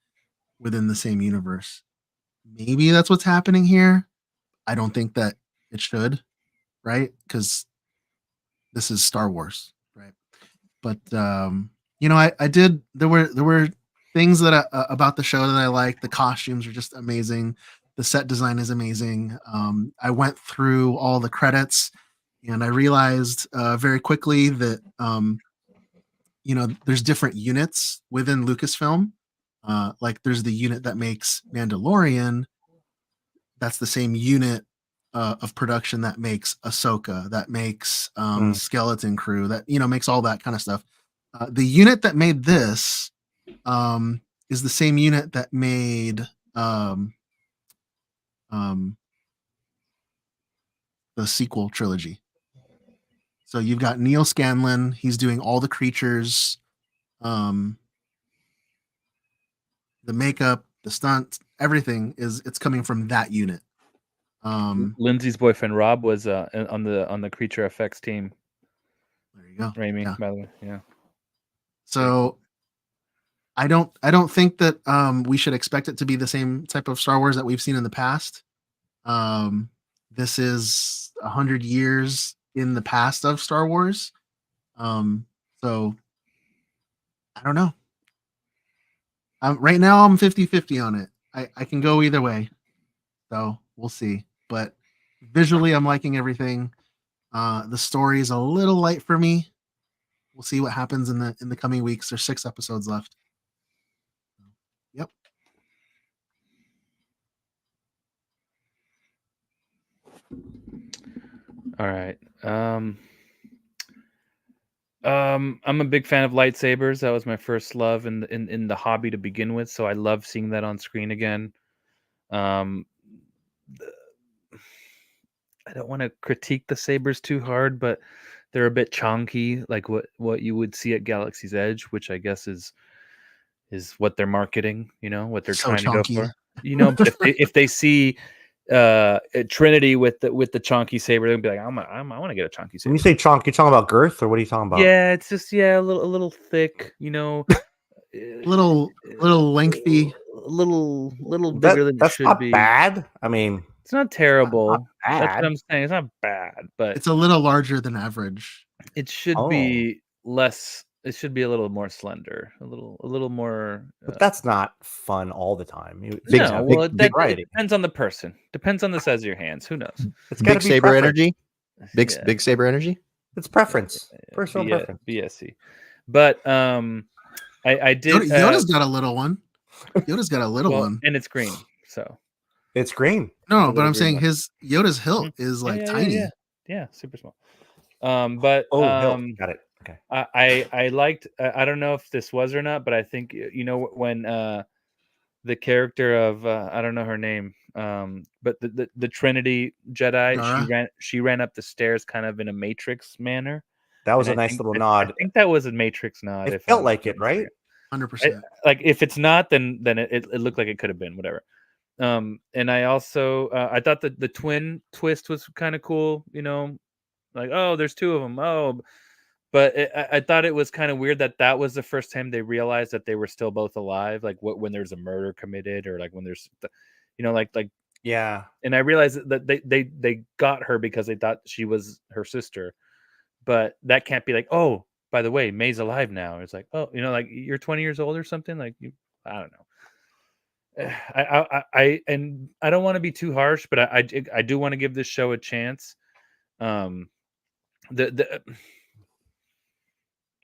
within the same universe. maybe that's what's happening here. I don't think that it should, right? Because this is Star Wars, right? But I did. There were things that about the show that I liked. The costumes are just amazing. The set design is amazing. I went through all the credits, and I realized very quickly that there's different units within Lucasfilm. Like there's the unit that makes Mandalorian. That's the same unit of production that makes Ahsoka, that makes Skeleton Crew, that makes all that kind of stuff. The unit that made this is the same unit that made um, the sequel trilogy. So you've got Neil Scanlon. He's doing all the creatures, the makeup, the stunts, everything it's coming from that unit. Lindsay's boyfriend Rob was on the creature effects team. There you go. Raimi, Yeah. by the way, yeah. So I don't think that we should expect it to be the same type of Star Wars that we've seen in the past. This is 100 years in the past of Star Wars. So I don't know. Right now I'm 50-50 on it. I can go either way. So we'll see. But visually I'm liking everything. The story is a little light for me. We'll see what happens in the coming weeks. There's 6 episodes left. Yep. All right. I'm a big fan of lightsabers. That was my first love in the hobby to begin with, so I love seeing that on screen again. I don't want to critique the sabers too hard, but they're a bit chonky, like what you would see at Galaxy's Edge, which I guess is what they're marketing, what they're So trying to go chonky. for. But if they see Trinity with the chonky saber, they'll be like, I want to get a chonky saber. When you say chonk, you're talking about girth, or what are you talking about? Yeah, it's just a little thick, little lengthy, a little bigger than it That's should not be. bad. I mean, It's not terrible. not That's what bad. I'm saying. It's not bad, but it's a little larger than average. it should be less. It should be a little more slender, a little more. But that's not fun all the time. It variety. depends on the person. Depends on the size of your hands. Who knows? It's got Big to be saber preference. energy. Big Yeah. big saber energy. It's preference. Personal preference. BSC. But I did. Yoda's got a little one. Yoda's got a little one, and it's green. So it's green. No, but I'm saying his Yoda's hilt is like tiny. Yeah, super small. But hilt. Got it. Okay. I liked. I don't know if this was or not, but I think when the character of I don't know her name, but the Trinity Jedi, Dara? she ran up the stairs kind of in a Matrix manner. That was And a nice little nod. I think that was a Matrix nod. It felt like it, right? 100%. Like if it's not, then it looked like it could have been whatever. And I also I thought that the twin twist was kind of cool. Like, oh, there's 2 of them. Oh, but I thought it was kind of weird that was the first time they realized that they were still both alive. Like when there's a murder committed, or like when there's, like yeah. And I realized that they got her because they thought she was her sister, but that can't be like, oh, by the way, May's alive now. It's like, oh, like you're 20 years old or something. Like I don't know. I don't want to be too harsh, but I do want to give this show a chance.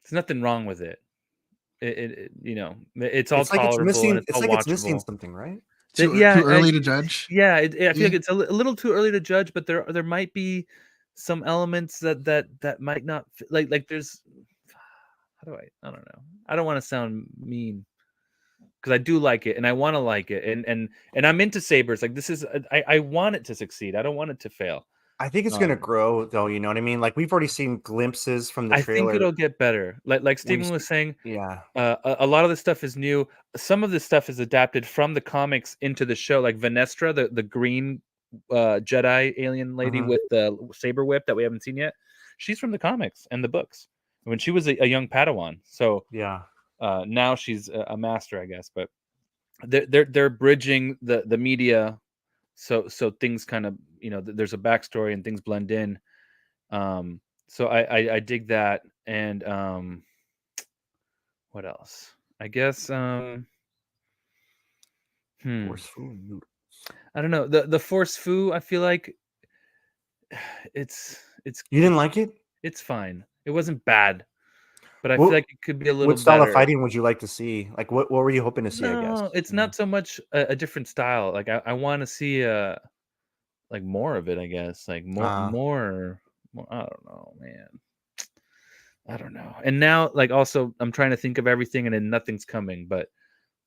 There's nothing wrong with it. It's all tolerable. It's missing something, right? Too early to judge. Yeah, I feel like it's a little too early to judge, but there might be some elements that might not like there's. How do I don't know. I don't want to sound mean, because I do like it and I want to like it, and I'm into sabers. Like this is I want it to succeed. I don't want it to fail. I think it's gonna grow, though. You know what I mean? Like we've already seen glimpses from the trailer. I think it'll get better. Like Steven was saying, yeah. A lot of the stuff is new. Some of the stuff is adapted from the comics into the show. Like Venestra, the green Jedi alien lady with the saber whip that we haven't seen yet. She's from the comics and the books when she was a young Padawan. So yeah. Now she's a master, I guess. But they're bridging the media, so things kind of, there's a backstory and things blend in. So I dig that. And what else? I guess Forceful noodle. I don't know. The force foo, I feel like it's You didn't like it? it's fine. It wasn't bad, but I feel What like it could be a little what style of better. fighting would you like to see? Like what were you hoping to see, I guess? No, it's You know? not so much a different style. Like I want to see like more of it, I guess. Like more. I don't know, man. I don't know. And now, like, also, I'm trying to think of everything, and then nothing's coming. But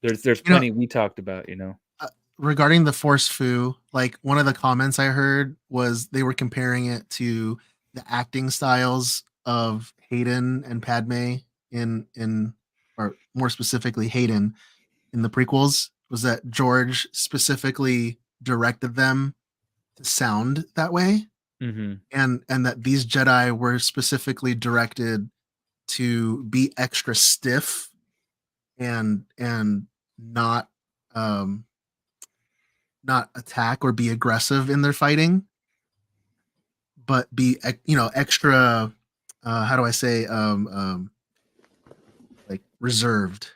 there's You know, plenty we talked about. regarding the force foo, like one of the comments I heard was they were comparing it to the acting styles of Hayden and Padme in or more specifically Hayden in the prequels, was that George specifically directed them to sound that way, Mm-hmm. and that these Jedi were specifically directed to be extra stiff and not um not attack or be aggressive in their fighting, but be extra how do I say like reserved,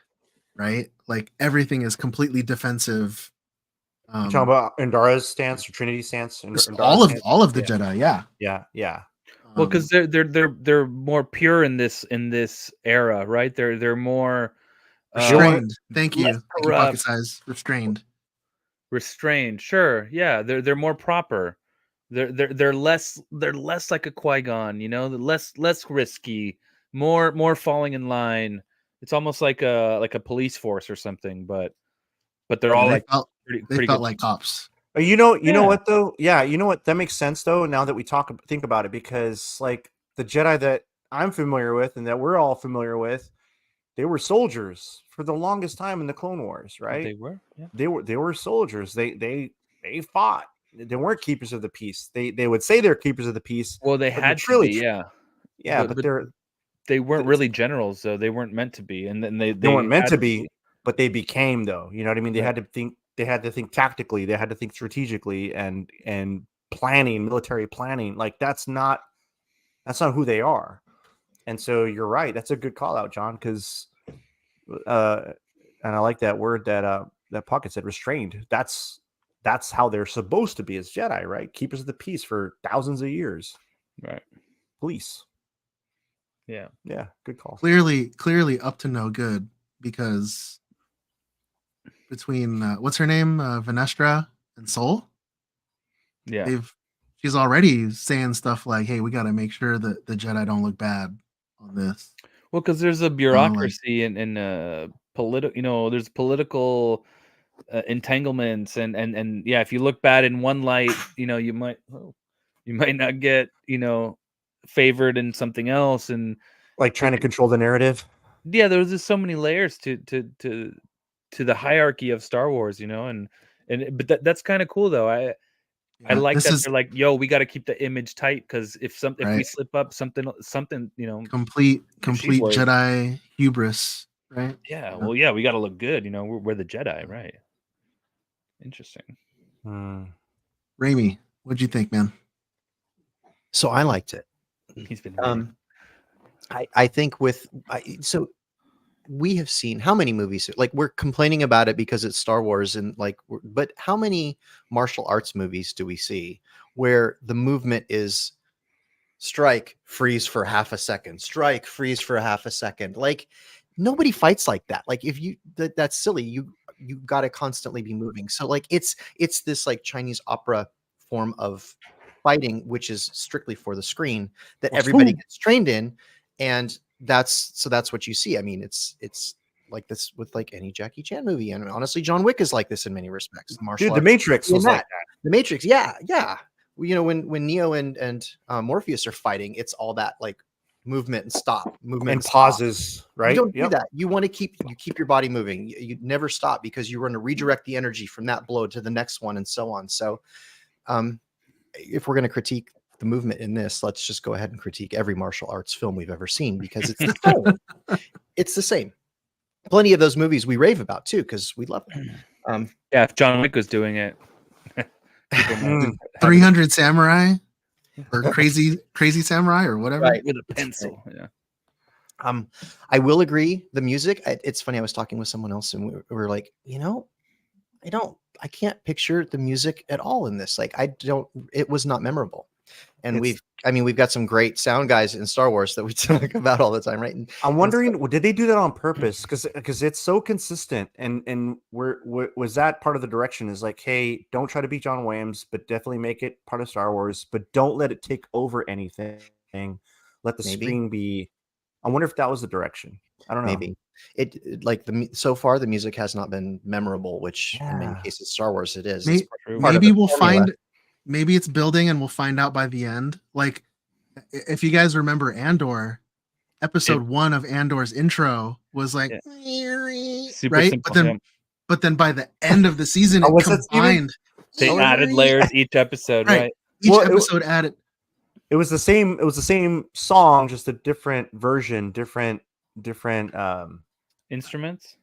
right? Like everything is completely defensive. You talking about Endara's stance or Trinity stance? Just Endara's stance? all of the Yeah. Jedi, yeah. Yeah. Well, because they're more pure in this era, right? They're more restrained. Thank less you. Thank you, corrupt, Pocket Size. Restrained. restrained. Sure, yeah, they're more proper. They're less like a Qui-Gon, less risky, more falling in line. It's almost like a police force or something, but they're all Yeah, like they pretty felt good. like cops. You know Yeah. what though? Yeah, you know what? That makes sense though. Now that we think about it, because like the Jedi that I'm familiar with and that we're all familiar with, they were soldiers for the longest time in the Clone Wars, right? They were, yeah. They were soldiers. They fought. They weren't keepers of the peace. They would say they're keepers of the peace. Well, they but in the had to be, yeah. Yeah, but they weren't really generals, though. They weren't meant to be, and then they weren't meant had to be, but they became though. You know what I mean? They Right. had to think. They had to think tactically. They had to think strategically and planning, military planning. Like that's not who they are. And so you're right. That's a good call out, John. Because and I like that word that Pocket said, restrained. That's how they're supposed to be as Jedi, right? Keepers of the peace for thousands of years. Right. Police. Yeah. Yeah. Good call. Clearly up to no good, because between what's her name, Vanestra and Soul, Yeah. she's already saying stuff like, "Hey, we got to make sure that the Jedi don't look bad on this." Well, because there's a bureaucracy and political, there's political entanglements and yeah, if you look bad in one light, you might not get favored in something else, and Like trying to control the narrative. yeah, there's just so many layers to the hierarchy of Star Wars, but that's kind of cool though. I like that they're like, yo, we got to keep the image tight, because if we Right. slip up something, complete she's worried. Jedi hubris, right? Yeah, well, yeah, we got to look good, we're the Jedi, right? Interesting. Raimi, what'd you think, man? So I liked it. He's been waiting. I think so we have seen how many movies, like we're complaining about it because it's Star Wars and but how many martial arts movies do we see where the movement is strike, freeze for half a second, strike, freeze for half a second? Like nobody fights like that. Like if that's silly. You got to constantly be moving. So like it's this like Chinese opera form of fighting, which is strictly for the screen, that everybody gets trained in. And that's what you see. I mean, it's like this with like any Jackie Chan movie. And honestly, John Wick is like this in many respects. The Matrix was like that. The Matrix. Yeah. Yeah. Well, when Neo and Morpheus are fighting, it's all that like movement and stop, movement and pauses, right? You don't do that. You want to keep your body moving. You never stop, because you want to redirect the energy from that blow to the next one and so on. So if we're going to critique the movement in this, let's just go ahead and critique every martial arts film we've ever seen, because it's the same. It's the same. plenty of those movies we rave about too because we love them. Yeah, if John Wick was doing it, people might have 300 Samurai or Crazy Samurai or whatever. Right. with a pencil. Yeah. I will agree. The music. It's funny. I was talking with someone else, and we were like, I can't picture the music at all in this. Like, it was not memorable. And we've got some great sound guys in Star Wars that we talk about all the time, right? And I'm wondering, did they do that on purpose? Because it's so consistent, and was that part of the direction? Is like, hey, don't try to be John Williams, but definitely make it part of Star Wars, but don't let it take over anything. Let the string be. I wonder if that was the direction. I don't know. Maybe so far the music has not been memorable, which in many cases Star Wars it is. Maybe we'll find. Maybe it's building, and we'll find out by the end. Like, if you guys remember Andor, episode 1 of Andor's intro was like, Super right? simple, But then by the end of the season, it combined. They added layers each episode, right? Each episode added. It was the same. It was the same song, just a different version, different instruments.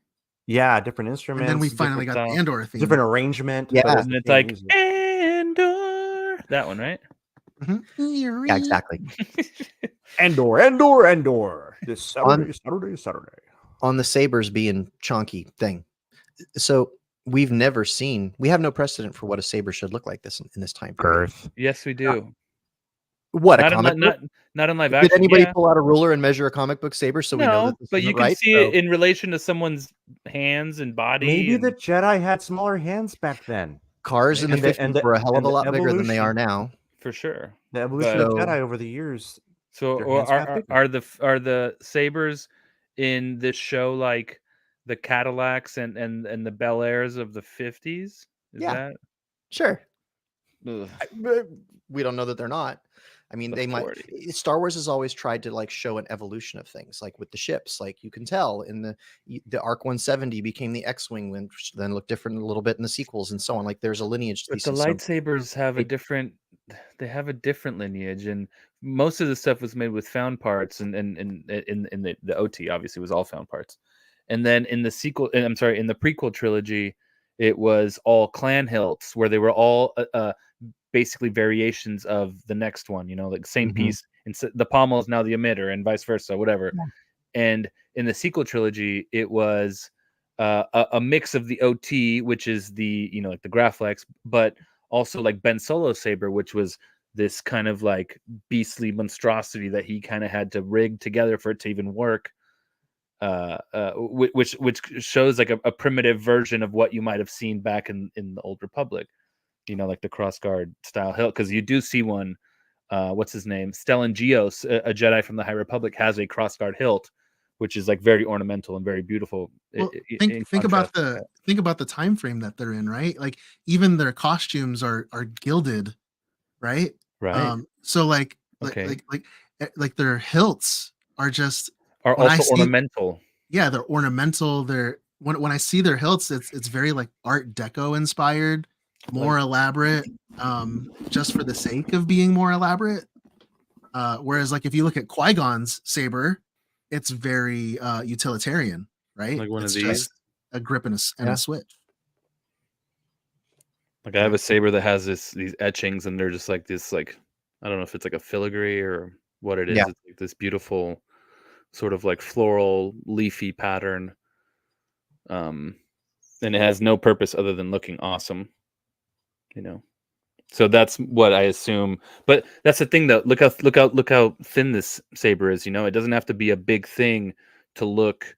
Yeah, different instruments. And then we finally got the Andor theme. Different arrangement. Yeah, and it's like Andor. That one, right? Mm-hmm. Yeah, exactly. Andor. This Saturday. On the sabers being chonky thing. So we have no precedent for what a saber should look like this in this time period. Yes, we do. What not a comic book? Not in live action. Did anybody pull out a ruler and measure a comic book saber so we know that this but you can right? see it in relation to someone's hands and body. Maybe the Jedi had smaller hands back then. Cars in the 50s were a hell of a lot bigger than they are now. For sure. The evolution of Jedi over the years. So are the sabers in this show like the Cadillacs and the Bel Airs of the 50s? That? Sure. We don't know that they're not. I mean, they might. Star Wars has always tried to like show an evolution of things, like with the ships. Like you can tell in the Arc 170 became the X-wing, which then looked different a little bit in the sequels and so on. Like there's a lineage. But the lightsabers have a different. They have a different lineage, and most of the stuff was made with found parts, and in the OT obviously was all found parts, and then in the sequel, in the prequel trilogy, it was all clan hilts where they were all basically variations of the next one, like same piece. And so the pommel is now the emitter and vice versa, whatever. Yeah. And in the sequel trilogy, it was a mix of the OT, which is the, like the Graflex, but also like Ben Solo's saber, which was this kind of like beastly monstrosity that he kind of had to rig together for it to even work. Which shows like a primitive version of what you might have seen back in the Old Republic. Like the crossguard style hilt, because you do see one. What's his name? Stellan Gios, a Jedi from the High Republic, has a crossguard hilt, which is like very ornamental and very beautiful. Well, think about the time frame that they're in, right? Like even their costumes are gilded, right? Right. So like their hilts are also ornamental. Yeah, they're ornamental. They're when I see their hilts, it's very like Art Deco inspired. More elaborate, just for the sake of being more elaborate. Whereas, like if you look at Qui-Gon's saber, it's very utilitarian, right? Like one it's of these, just a grip and a switch. Like I have a saber that has these etchings, and they're just like this, like I don't know if it's like a filigree or what it is. Yeah. It's like this beautiful, sort of like floral, leafy pattern. And it has no purpose other than looking awesome. So that's what I assume. But that's the thing, though. Look how thin this saber is. It doesn't have to be a big thing to look.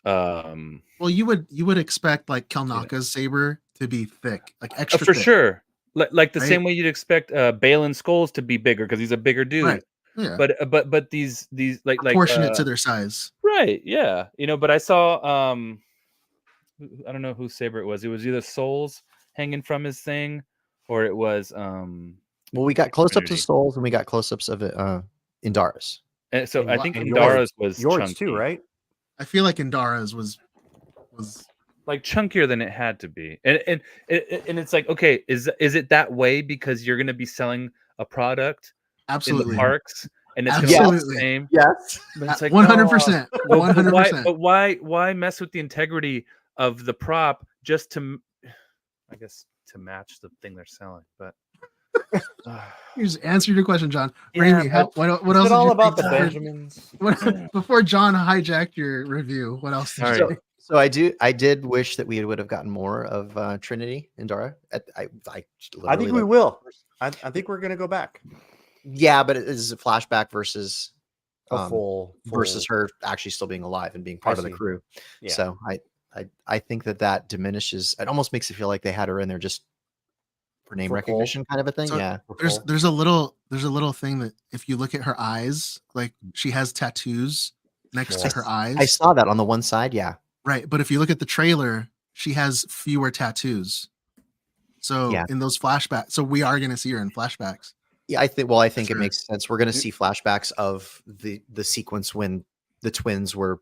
Well, you would expect like Kelnaka's saber to be thick, like extra for thick. Sure. Like the same way you'd expect Balin Skulls to be bigger because he's a bigger dude. Right. Yeah. But these like proportionate to their size. Right. Yeah. But I saw I don't know whose saber it was. It was either Soul's hanging from his thing, or it was we got close-ups of Souls and we got close-ups of it Indara's. And so I think Indara's was yours chunky too, right? I feel like Indara's was like chunkier than it had to be. And it's like, okay, is it that way because you're going to be selling a product absolutely in the parks and it's gonna look the Absolutely. same. Yes. But it's like 100%. But 100%. why mess with the integrity of the prop just to, I guess, to match the thing they're selling? But You just answered your question, John. Yeah, Raimi, but what Is else it did all you about the think? Benjamins? Before John hijacked your review, what else did you Sorry. think? So I did wish that we would have gotten more of Trinity and Dara. I I literally think we love- will. I think we're gonna go back. Yeah, but it is a flashback versus A full versus her actually still being alive and being part of the see. crew. Yeah. So I think that diminishes. It almost makes it feel like they had her in there just for name For recognition, kind of a thing. So Yeah. there's a little thing that if you look at her eyes, like she has tattoos next to her eyes. I saw that on the one side. Yeah. Right, but if you look at the trailer, she has fewer tattoos. So Yeah. in those flashbacks, so we are going to see her in flashbacks. Yeah, I think. Well, I think Sure. it makes sense. We're going to see flashbacks of the sequence when the twins were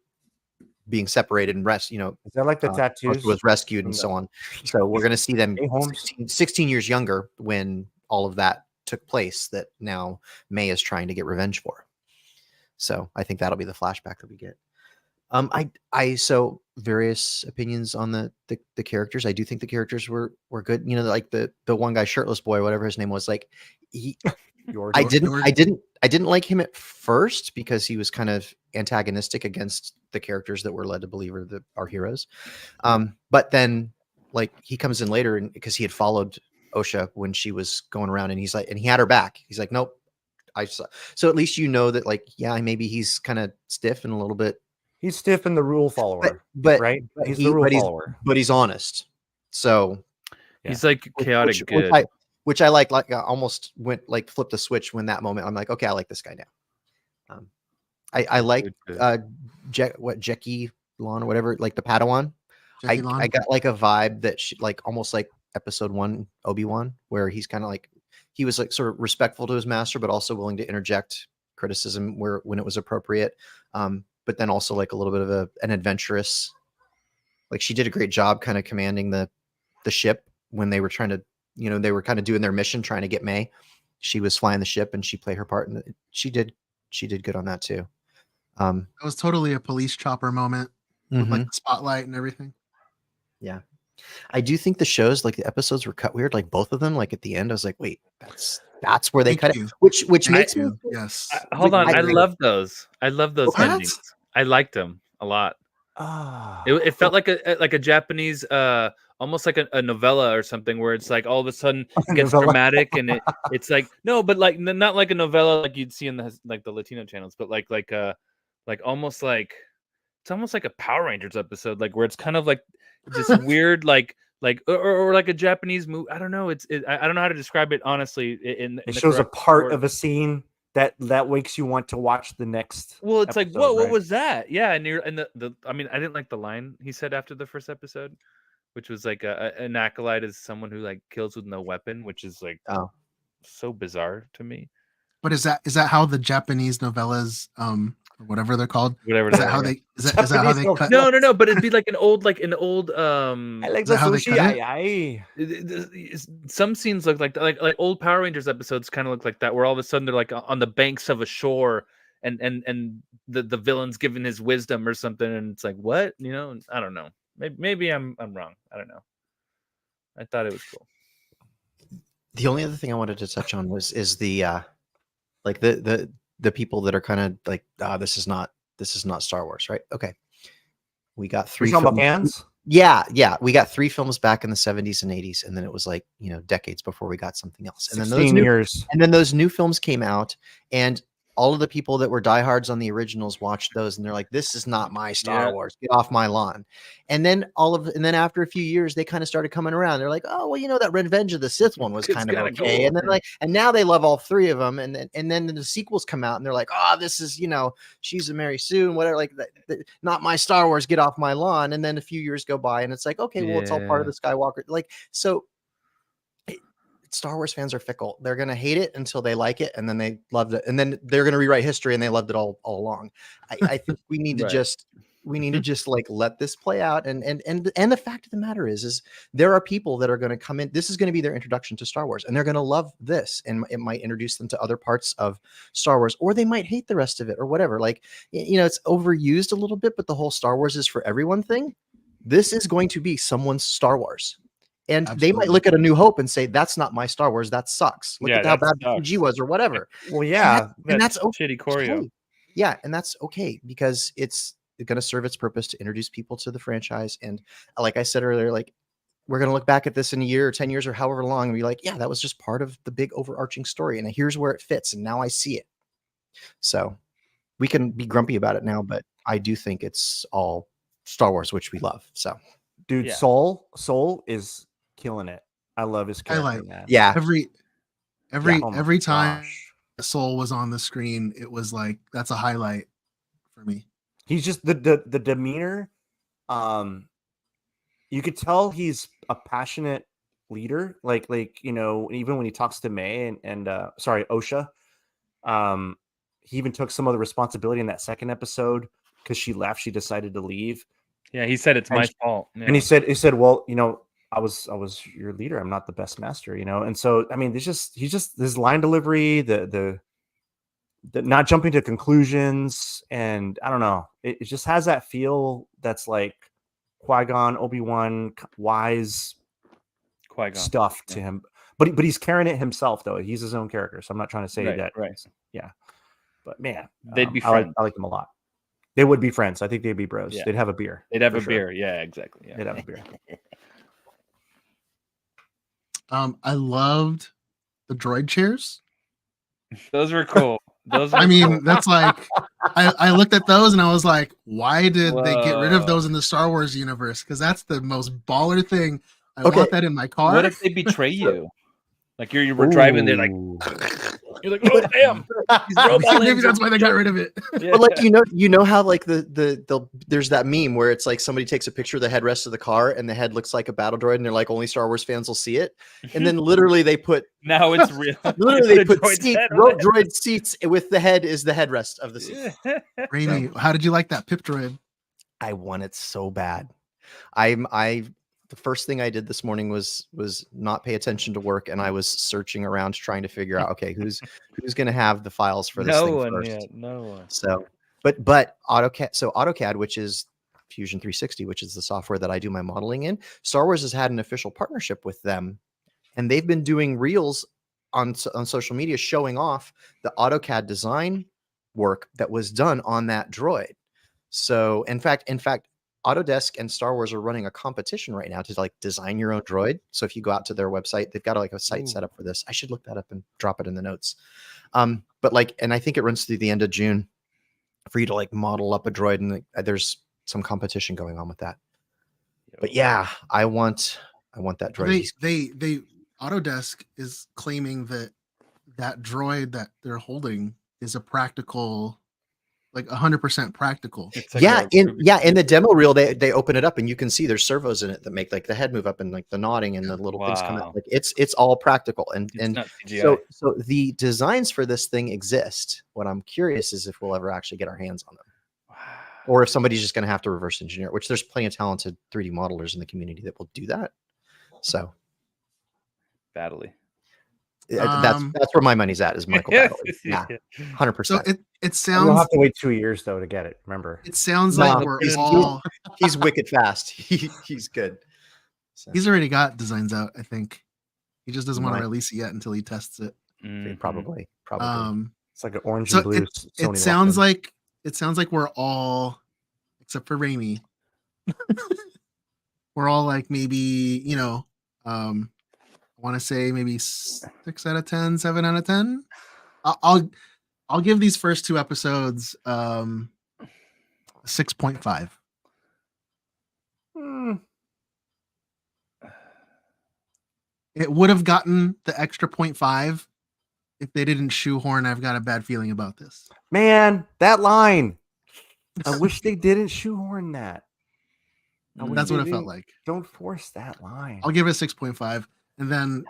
being separated and Is that like the tattoos? was rescued and from so on. So we're going to see them Stay home. 16 years younger when all of that took place. That now May is trying to get revenge for. So I think that'll be the flashback that we get. So various opinions on the characters. I do think the characters were good. Like the one guy, shirtless boy, whatever his name was. Like I didn't like him at first because he was kind of antagonistic against the characters that we're led to believe are our heroes. But then like he comes in later and because he had followed Osha when she was going around and he's like, and he had her back. He's like, nope. So at least that like, yeah, maybe he's kind of stiff and a little bit. He's stiff and the rule follower, but right? but He's the rule follower. but he's honest. So he's like chaotic good. Which I like I almost went like flipped the switch when that moment. I'm like, okay, I like this guy now. I like Jackie Lon or whatever, like the Padawan. I got like a vibe that she like almost like episode 1 Obi-Wan, where he's kind of like he was like sort of respectful to his master, but also willing to interject criticism when it was appropriate. But then also like a little bit of an adventurous, like she did a great job kind of commanding the ship when they were trying to, they were kind of doing their mission, trying to get May. She was flying the ship and she played her part and she did good on that too. It was totally a police chopper moment with like the spotlight and everything. Yeah. I do think the shows, like the episodes were cut weird. Like both of them, like at the end, I was like, wait, that's where they cut it. Which makes me yes. Hold on, I love those. I love those What? endings. I liked them a lot. Ah, It felt like a Japanese, almost like a novella or something, where it's like all of a sudden it gets dramatic and it's like no, but like not like a novella like you'd see in the Latino channels, but like almost like it's almost like a Power Rangers episode, like where it's kind of like this weird like or like a Japanese movie. I don't know. I don't know how to describe it honestly. It shows a part of a scene that makes you want to watch the next. Well, it's episode, like, whoa, right? what was that? Yeah, and I mean, I didn't like the line he said after the first episode, which was like an acolyte is someone who like kills with no weapon, which is like so bizarre to me. But is that how the Japanese novellas, or whatever they're called? Whatever. Is that how they? Is that how they cut? No. But it'd be like an old. I like the sushi. Some scenes look like old Power Rangers episodes kind of look like that, where all of a sudden they're like on the banks of a shore, and the villain's giving his wisdom or something, and it's like what I don't know. Maybe I'm wrong. I don't know. I thought it was cool. The only other thing I wanted to touch on is the like the people that are kind of like this is not Star Wars, right? Okay, we got 3 fans. Yeah, we got 3 films back in the 70s and 80s, and then it was like decades before we got something else. And then those new films came out, and all of the people that were diehards on the originals watched those, and they're like, "This is not my Star Wars. Get off my lawn." And then after a few years, they kind of started coming around. They're like, "Oh, well, that Revenge of the Sith one was kind of okay." Cool. And then and now they love all 3 of them. And then the sequels come out, and they're like, "Oh, this is She's a Mary Sue and whatever. Like, not my Star Wars. Get off my lawn." And then a few years go by, and it's like, okay, well, it's all part of the Skywalker. Like, so. Star Wars fans are fickle. They're going to hate it until they like it, and then they loved it, and then they're going to rewrite history, and they loved it all along. I think we need to just we need to just like let this play out. And the fact of the matter is there are people that are going to come in. This is going to be their introduction to Star Wars, and they're going to love this, and it might introduce them to other parts of Star Wars, or they might hate the rest of it or whatever. Like, it's overused a little bit, but the whole Star Wars is for everyone thing. This is going to be someone's Star Wars. And Absolutely. they might look at A New Hope and say, that's not my Star Wars. That sucks. Look at how bad the CG was or whatever. Well, yeah. And that's shitty choreo. okay. Yeah. And that's okay, because it's going to serve its purpose to introduce people to the franchise. And like I said earlier, like, we're going to look back at this in a year or 10 years or however long and be like, yeah, that was just part of the big overarching story. And here's where it fits. And now I see it. So we can be grumpy about it now, but I do think it's all Star Wars, which we love. So, dude, Yeah. Soul is killing it. I love his character. like- man. yeah. Every time Gosh. Soul was on the screen, it was like, that's a highlight for me. He's just the demeanor. You could tell he's a passionate leader. Like even when he talks to May and Osha, he even took some of the responsibility in that second episode because she left. She decided to leave. Yeah, he said it's my fault. Yeah. And he said, well, I was your leader. I'm not the best master, And so, I mean, he's just his line delivery, the not jumping to conclusions. And I don't know, it just has that feel that's like Qui-Gon, Obi-Wan, wise Qui-Gon stuff to him. But he's carrying it himself, though. He's his own character. So I'm not trying to say that. Right. Yeah. But man, They'd be I like friends. them a lot. They would be friends. I think they'd be bros. Yeah. They'd have a beer. They'd have for a sure. beer. Yeah, exactly. Yeah. They'd have a beer. I loved the droid chairs. Those were cool. Those. Were I mean, cool. that's like, I looked at those and I was like, why did they get rid of Whoa. those in the Star Wars universe? Because that's the most baller thing. I Okay. want that in my car. What if they betray you? Like you were driving there, like Ooh. you're like, oh damn, he's roboting. Maybe that's why they got rid of it. Yeah. But like you know how like there's that meme where it's like somebody takes a picture of the headrest of the car and the head looks like a battle droid and they're like, only Star Wars fans will see it, and then literally they put Now it's real. literally they put droid's seats, head on rope it. droid seats with the head is the headrest of the seat. Raimi, how did you like that pip droid? I want it so bad. The first thing I did this morning was not pay attention to work, and I was searching around trying to figure out, okay, who's going to have the files for this No thing one first. yet. No one. So, but AutoCAD, which is Fusion 360, which is the software that I do my modeling in, Star Wars has had an official partnership with them, and they've been doing reels on social media showing off the AutoCAD design work that was done on that droid. So, in fact, Autodesk and Star Wars are running a competition right now to like design your own droid. So if you go out to their website, they've got like a site set up for this. I should look that up and drop it in the notes. But like, and I think it runs through the end of June for you to like model up a droid, and like, there's some competition going on with that. But yeah, I want that droid. They Autodesk is claiming that droid that they're holding is a practical, like 100% practical. It's like Yeah, a- in the demo reel they open it up and you can see there's servos in it that make like the head move up and like the nodding and the little things come Wow. out. Like it's all practical and It's not CGI. so the designs for this thing exist. What I'm curious is if we'll ever actually get our hands on them, or if somebody's just going to have to reverse engineer it, which there's plenty of talented 3D modelers in the community that will do that. So Badly. that's where my money's at, is Michael Baddeley. Yeah, 100%. So it We'll sounds have to wait 2 years though to get it. Remember, it sounds No, like we're he's- all He's wicked fast. He's good. So, he's already got designs out, I think. He just doesn't want to Might. release it yet until he tests it. Mhm. probably. it's like an orange So and blue. it sounds like we're all, except for Raimi, we're all like maybe, I want to say maybe 6 out of 10, 7 out of 10. I'll give these first 2 episodes 6.5. It would have gotten the extra 0.5 if they didn't shoehorn. I've got a bad feeling about this. Man, that line. I wish they didn't shoehorn that. I wish That's they what it felt didn't. like. Don't force that line. I'll give it a 6.5. And then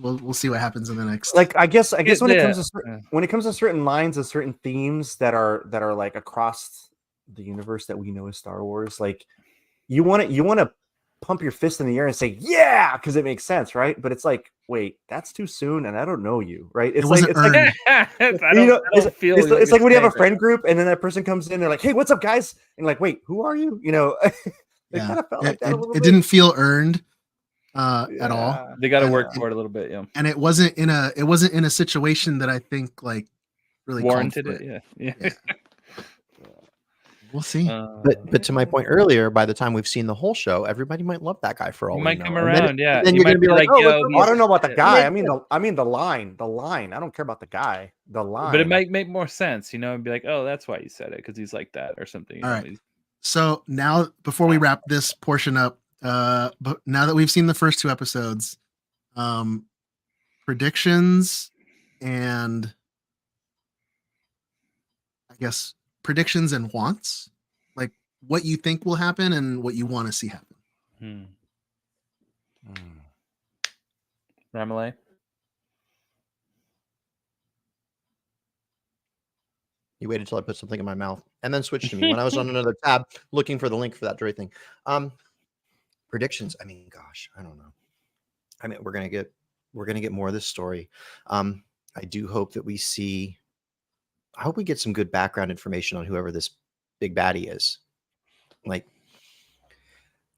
we'll see what happens in the next. Like I guess when it Yeah. comes to when it comes to certain lines and certain themes that are like across the universe that we know as Star Wars, like you want to pump your fist in the air and say yeah because it makes sense, right? But it's like, wait, that's too soon, and I don't know you, right? It's like wasn't earned. it's like when you have a friend group and then that person comes in, they're like, hey, what's up, guys? And like, wait, who are you? You know, it Yeah. kind of felt like that a little It bit. didn't feel earned at all. They got to And work for it a little bit. Yeah. And it wasn't in a situation that I think like really Warranted called for it. it. Yeah. We'll see. But to my point earlier, by the time we've seen the whole show, everybody might love that guy for all He we might know. come And around. then, Yeah. and then You you're might gonna be like, yo, oh, I don't know about the he's- guy. I mean the line. The line. I don't care about the guy. The line. But it might make more sense, and be like, oh, that's why you said it because he's like that or something. you All know, right. he's- So now, before we wrap this portion up, but now that we've seen the first 2 episodes, predictions and I guess predictions and wants, like what you think will happen and what you want to see happen. Ramalay? You waited till I put something in my mouth and then switched to me when I was on another tab looking for the link for that very thing. Predictions. I mean, gosh, I don't know. I mean, we're gonna get more of this story. I do hope that I hope we get some good background information on whoever this big baddie is. Like,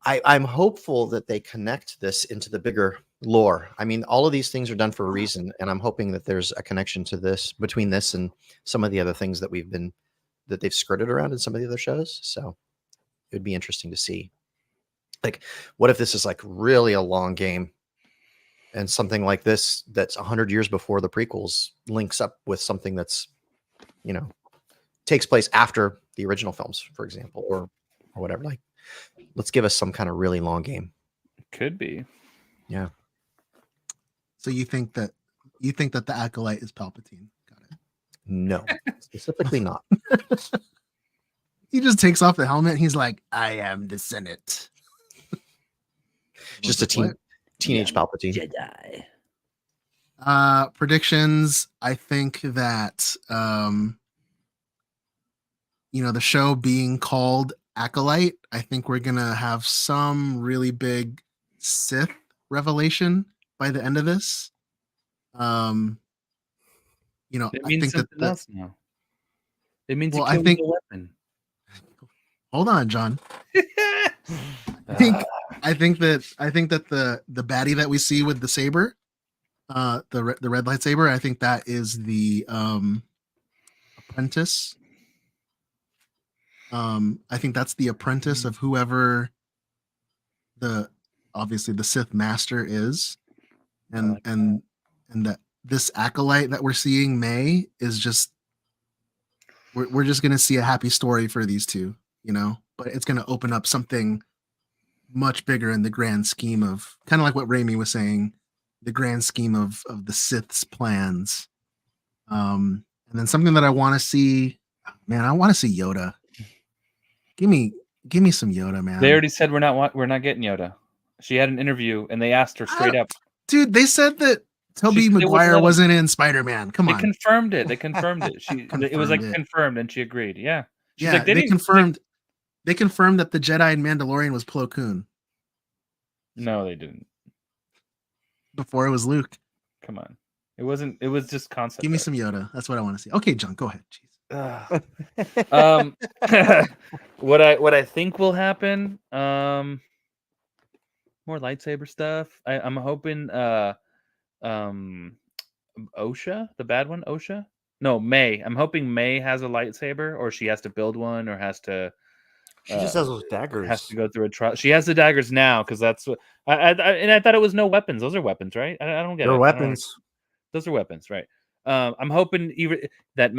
I'm hopeful that they connect this into the bigger lore. I mean, all of these things are done for a reason, and I'm hoping that there's a connection to this between this and some of the other things that they've skirted around in some of the other shows. So it would be interesting to see. Like, what if this is like really a long game, and something like this that's 100 years before the prequels links up with something that's, takes place after the original films, for example, or whatever. Like, let's give us some kind of really long game. Could be. Yeah. So you think that the Acolyte is Palpatine? Got it. No, specifically not. He just takes off the helmet. And he's like, "I am the Senate." Just a teenage Palpatine. Jedi. Predictions. I think that the show being called Acolyte, I think we're gonna have some really big Sith revelation by the end of this. It I means think something that else now. It means Well, you I killed think- the weapon. hold on, John. I think that the baddie that we see with the saber, the red lightsaber, I think that is the apprentice. I think that's the apprentice of whoever obviously the Sith master is, and that this acolyte that we're seeing, May, is just we're just gonna see a happy story for these two, but it's gonna open up something much bigger in the grand scheme of, kind of like what Raimi was saying, the grand scheme of the Sith's plans. And then something that I want to see, man, I want to see Yoda. Give me some Yoda, man. They already said we're not getting Yoda. She had an interview and they asked her straight up. Dude, they said that Tobey Maguire wasn't in Spider-Man. Come on. They confirmed it. It was like confirmed, and she agreed. Yeah. She's like, they confirmed. They confirmed that the Jedi in Mandalorian was Plo Koon. No, they didn't. Before it was Luke. Come on. It wasn't. It was just concept. Give me some Yoda. That's what I want to see. Okay, John, go ahead. Jeez. What I think will happen. More lightsaber stuff. I'm hoping. Osha, the bad one. Osha. No, May. I'm hoping May has a lightsaber, or she has to build one, or has to. She just has those daggers. Has to go through a trial. She has the daggers now because that's what I thought it was no weapons. Those are weapons, right? I don't get it. They're weapons. Those are weapons, right? I'm hoping even that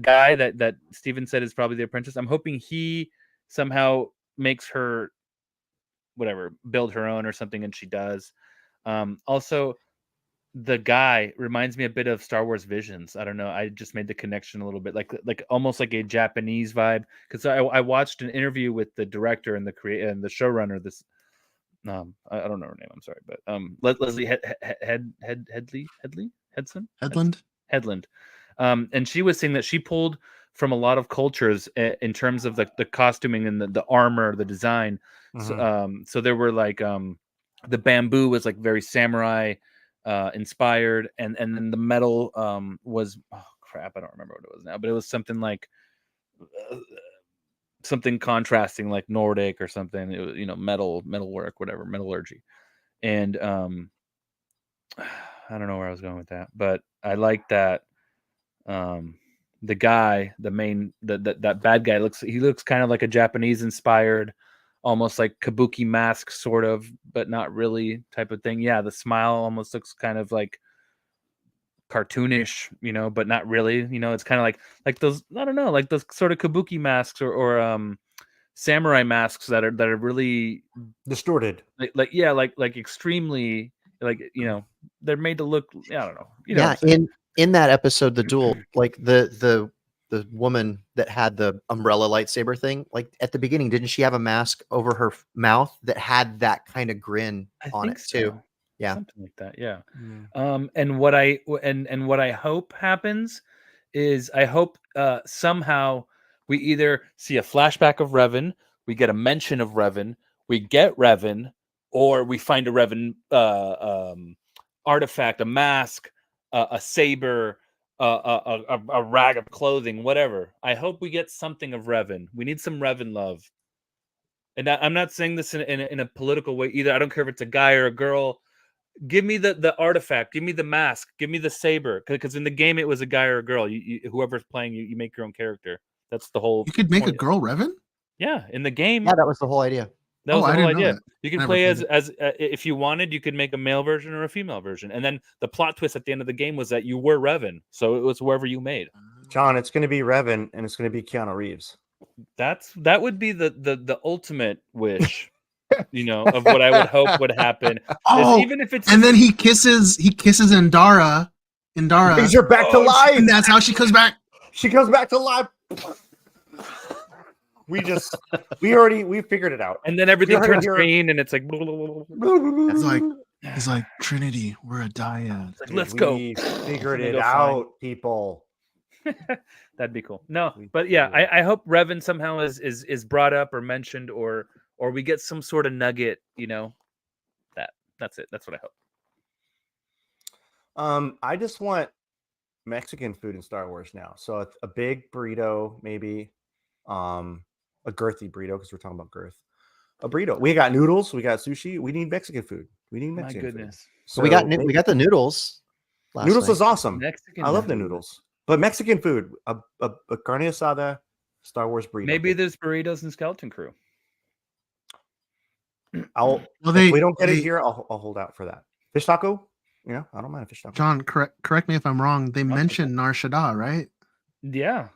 guy that Steven said is probably the apprentice. I'm hoping he somehow makes her build her own or something, and she does. Also, the guy reminds me a bit of Star Wars Visions. I don't know. I just made the connection a little bit, like almost like a Japanese vibe. Because I watched an interview with the director and the showrunner, this I don't know her name. I'm sorry, but Leslie Headland. And she was saying that she pulled from a lot of cultures in terms of the costuming and the armor, the design. So there were like the bamboo was like very samurai inspired, and then the metal was I don't remember what it was now, but it was something like something contrasting like Nordic or something. It was, metal work, whatever, metallurgy. And I don't know where I was going with that, but I like that the guy, that bad guy looks kind of like a Japanese inspired, almost like kabuki mask sort of, but not really type of thing. Yeah, the smile almost looks kind of like cartoonish, but not really. It's kind of like those, I don't know, like those sort of kabuki masks or samurai masks that are really distorted, like extremely, like they're made to look, I don't know. In that episode, the duel, like the woman that had the umbrella lightsaber thing, like at the beginning, didn't she have a mask over her mouth that had that kind of grin on it too? Yeah, something like that. Yeah. And what I hope happens is I hope somehow we either see a flashback of Revan, we get a mention of Revan, we get Revan, or we find a Revan artifact, a mask, a saber, a rag of clothing, whatever. I hope we get something of Revan. We need some Revan love. And I'm not saying this in a political way either. I don't care if it's a guy or a girl. Give me the artifact. Give me the mask. Give me the saber. Because in the game, it was a guy or a girl. Whoever's playing, you make your own character. That's the whole. You could make a girl Revan? Yeah, in the game. Yeah, that was the whole idea. That was the whole idea. You can play as if you wanted, you could make a male version or a female version. And then the plot twist at the end of the game was that you were Revan. So it was whoever you made. John, it's going to be Revan, and it's going to be Keanu Reeves. That would be the ultimate wish, of what I would hope would happen. Even if it's, and then he kisses Indara. Brings her back to life, and that's how she comes back. She comes back to life. We figured it out. And then everything turns green, and it's like, he's like, Trinity, we're a dyad. Like, let's go. We figured it out, people. That'd be cool. No, but yeah, I hope Revan somehow is brought up or mentioned, or we get some sort of nugget. That's it. That's what I hope. I just want Mexican food in Star Wars now. So a big burrito, maybe. A girthy burrito, because we're talking about girth. A burrito. We got noodles. We got sushi. We need Mexican food. We need Mexican My goodness. food. So we got the noodles. Noodles is awesome. Mexican I love the noodles. But Mexican food, a carne asada, Star Wars burrito. Maybe there's burritos and Skeleton Crew. If we don't get it here, I'll hold out for that. Fish taco? Yeah, I don't mind a fish taco. John, correct me if I'm wrong. They mentioned Nar Shaddaa, right? Yeah.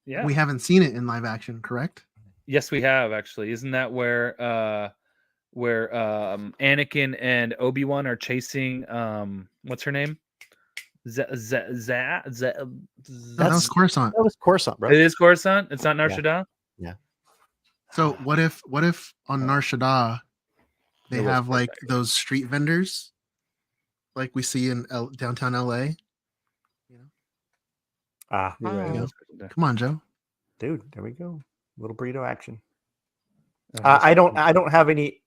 We haven't seen it in live action, correct? Yes, we have actually. Isn't that where Anakin and Obi-Wan are chasing what's her name? That was Coruscant. That was Coruscant, bro. It is Coruscant. It's not Nar Shaddaa. Yeah. So what if on Nar Shaddaa they have like those street vendors, like we see in downtown LA? Right. Come on, Joe. Dude, there we go. Little burrito action. I don't have any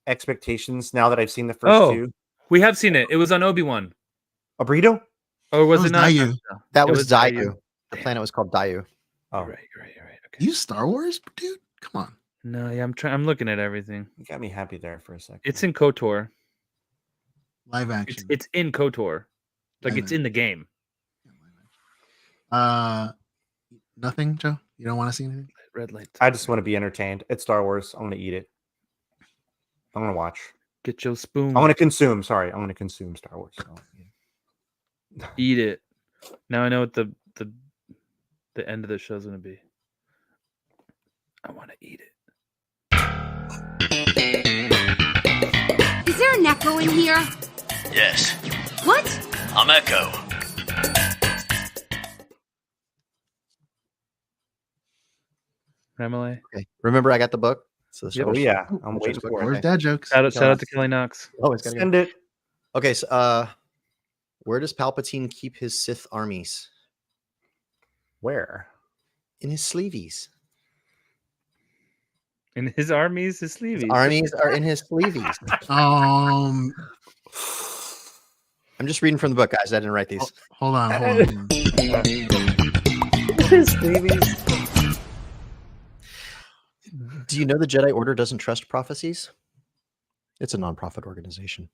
expectations now that I've seen the first two. We have seen it. It was on Obi-Wan. A burrito? Or was it not? Dayu. That was Dayu. The planet was called Dayu. Oh, right. Okay. You Star Wars, dude? Come on. No, yeah, I'm looking at everything. You got me happy there for a second. It's in KOTOR. Live action. It's in KOTOR. Like it's in the game. Nothing, Joe? You don't want to see anything? Red light. I just want to be entertained. It's Star Wars. I want to eat it. I want to watch. Get your spoon. I want to consume. Sorry, I want to consume Star Wars. Eat it. Now I know what the end of the show is going to be. I want to eat it. Is there an echo in here? Yes, What? I'm Echo. Remele? Okay. Remember, I got the book. So Yep. Oh yeah, I'm Which waiting is quick. for Where's it. dad jokes? Shout out to Kelly Knox. Oh, it's gonna Send it. Okay, so where does Palpatine keep his Sith armies? Where? In his sleeveys. In his armies, his His sleeves. armies are in his sleeveys. I'm just reading from the book, guys. I didn't write these. Hold on. His sleeveys. Do you know the Jedi Order doesn't trust prophecies? It's a nonprofit organization.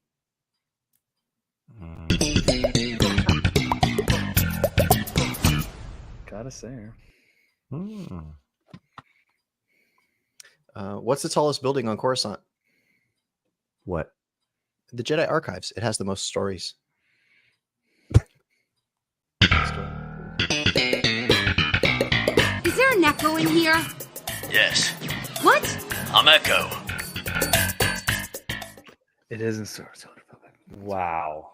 Gotta say her. What's the tallest building on Coruscant? What? The Jedi Archives. It has the most stories. Is there an echo in here? Yes, What? I'm Echo. It isn't Star Wars. Wow.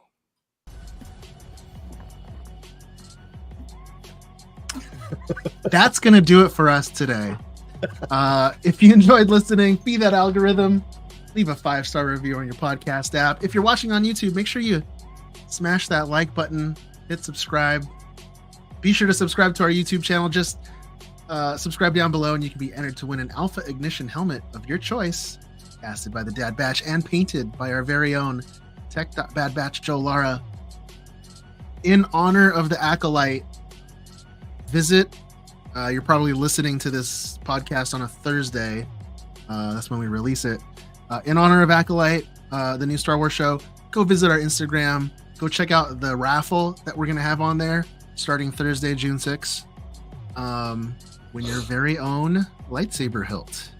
That's gonna do it for us today. If you enjoyed listening, be that algorithm, leave a 5-star review on your podcast app. If you're watching on YouTube, make sure you smash that like button, hit subscribe. Be sure to subscribe to our YouTube channel. Just subscribe down below and you can be entered to win an Alpha Ignition helmet of your choice, casted by the Dad Batch and painted by our very own Tech.Bad Batch Joe Lara. In honor of the Acolyte, visit. You're probably listening to this podcast on a Thursday. That's when we release it. In honor of Acolyte, the new Star Wars show, go visit our Instagram. Go check out the raffle that we're going to have on there starting Thursday, June 6th. When your very own lightsaber hilt.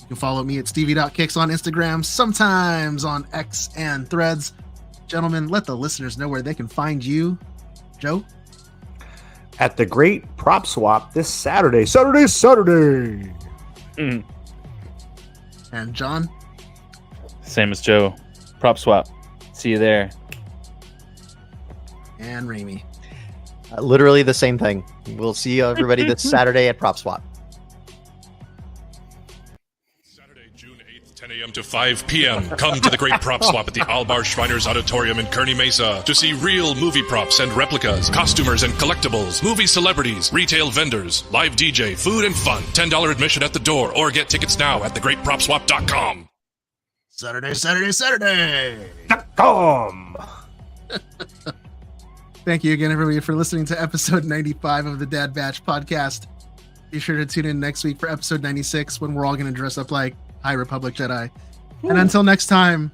You can follow me at stevie.kicks on Instagram, sometimes on X and Threads. Gentlemen, let the listeners know where they can find you. Joe? At the Great Prop Swap this Saturday. Saturday! Mm. And John? Same as Joe. Prop swap. See you there. And Raimi. Literally the same thing. We'll see everybody this Saturday at Prop Swap. Saturday, June 8th, 10 a.m. to 5 p.m. Come to the Great Prop Swap at the Albar Shriners Auditorium in Kearney Mesa to see real movie props and replicas, costumers and collectibles, movie celebrities, retail vendors, live DJ, food and fun. $10 admission at the door or get tickets now at thegreatpropswap.com. Saturday. Come! Thank you again, everybody, for listening to episode 95 of the Dad Batch podcast. Be sure to tune in next week for episode 96 when we're all going to dress up like High Republic Jedi. And until next time,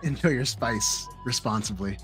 enjoy your spice responsibly.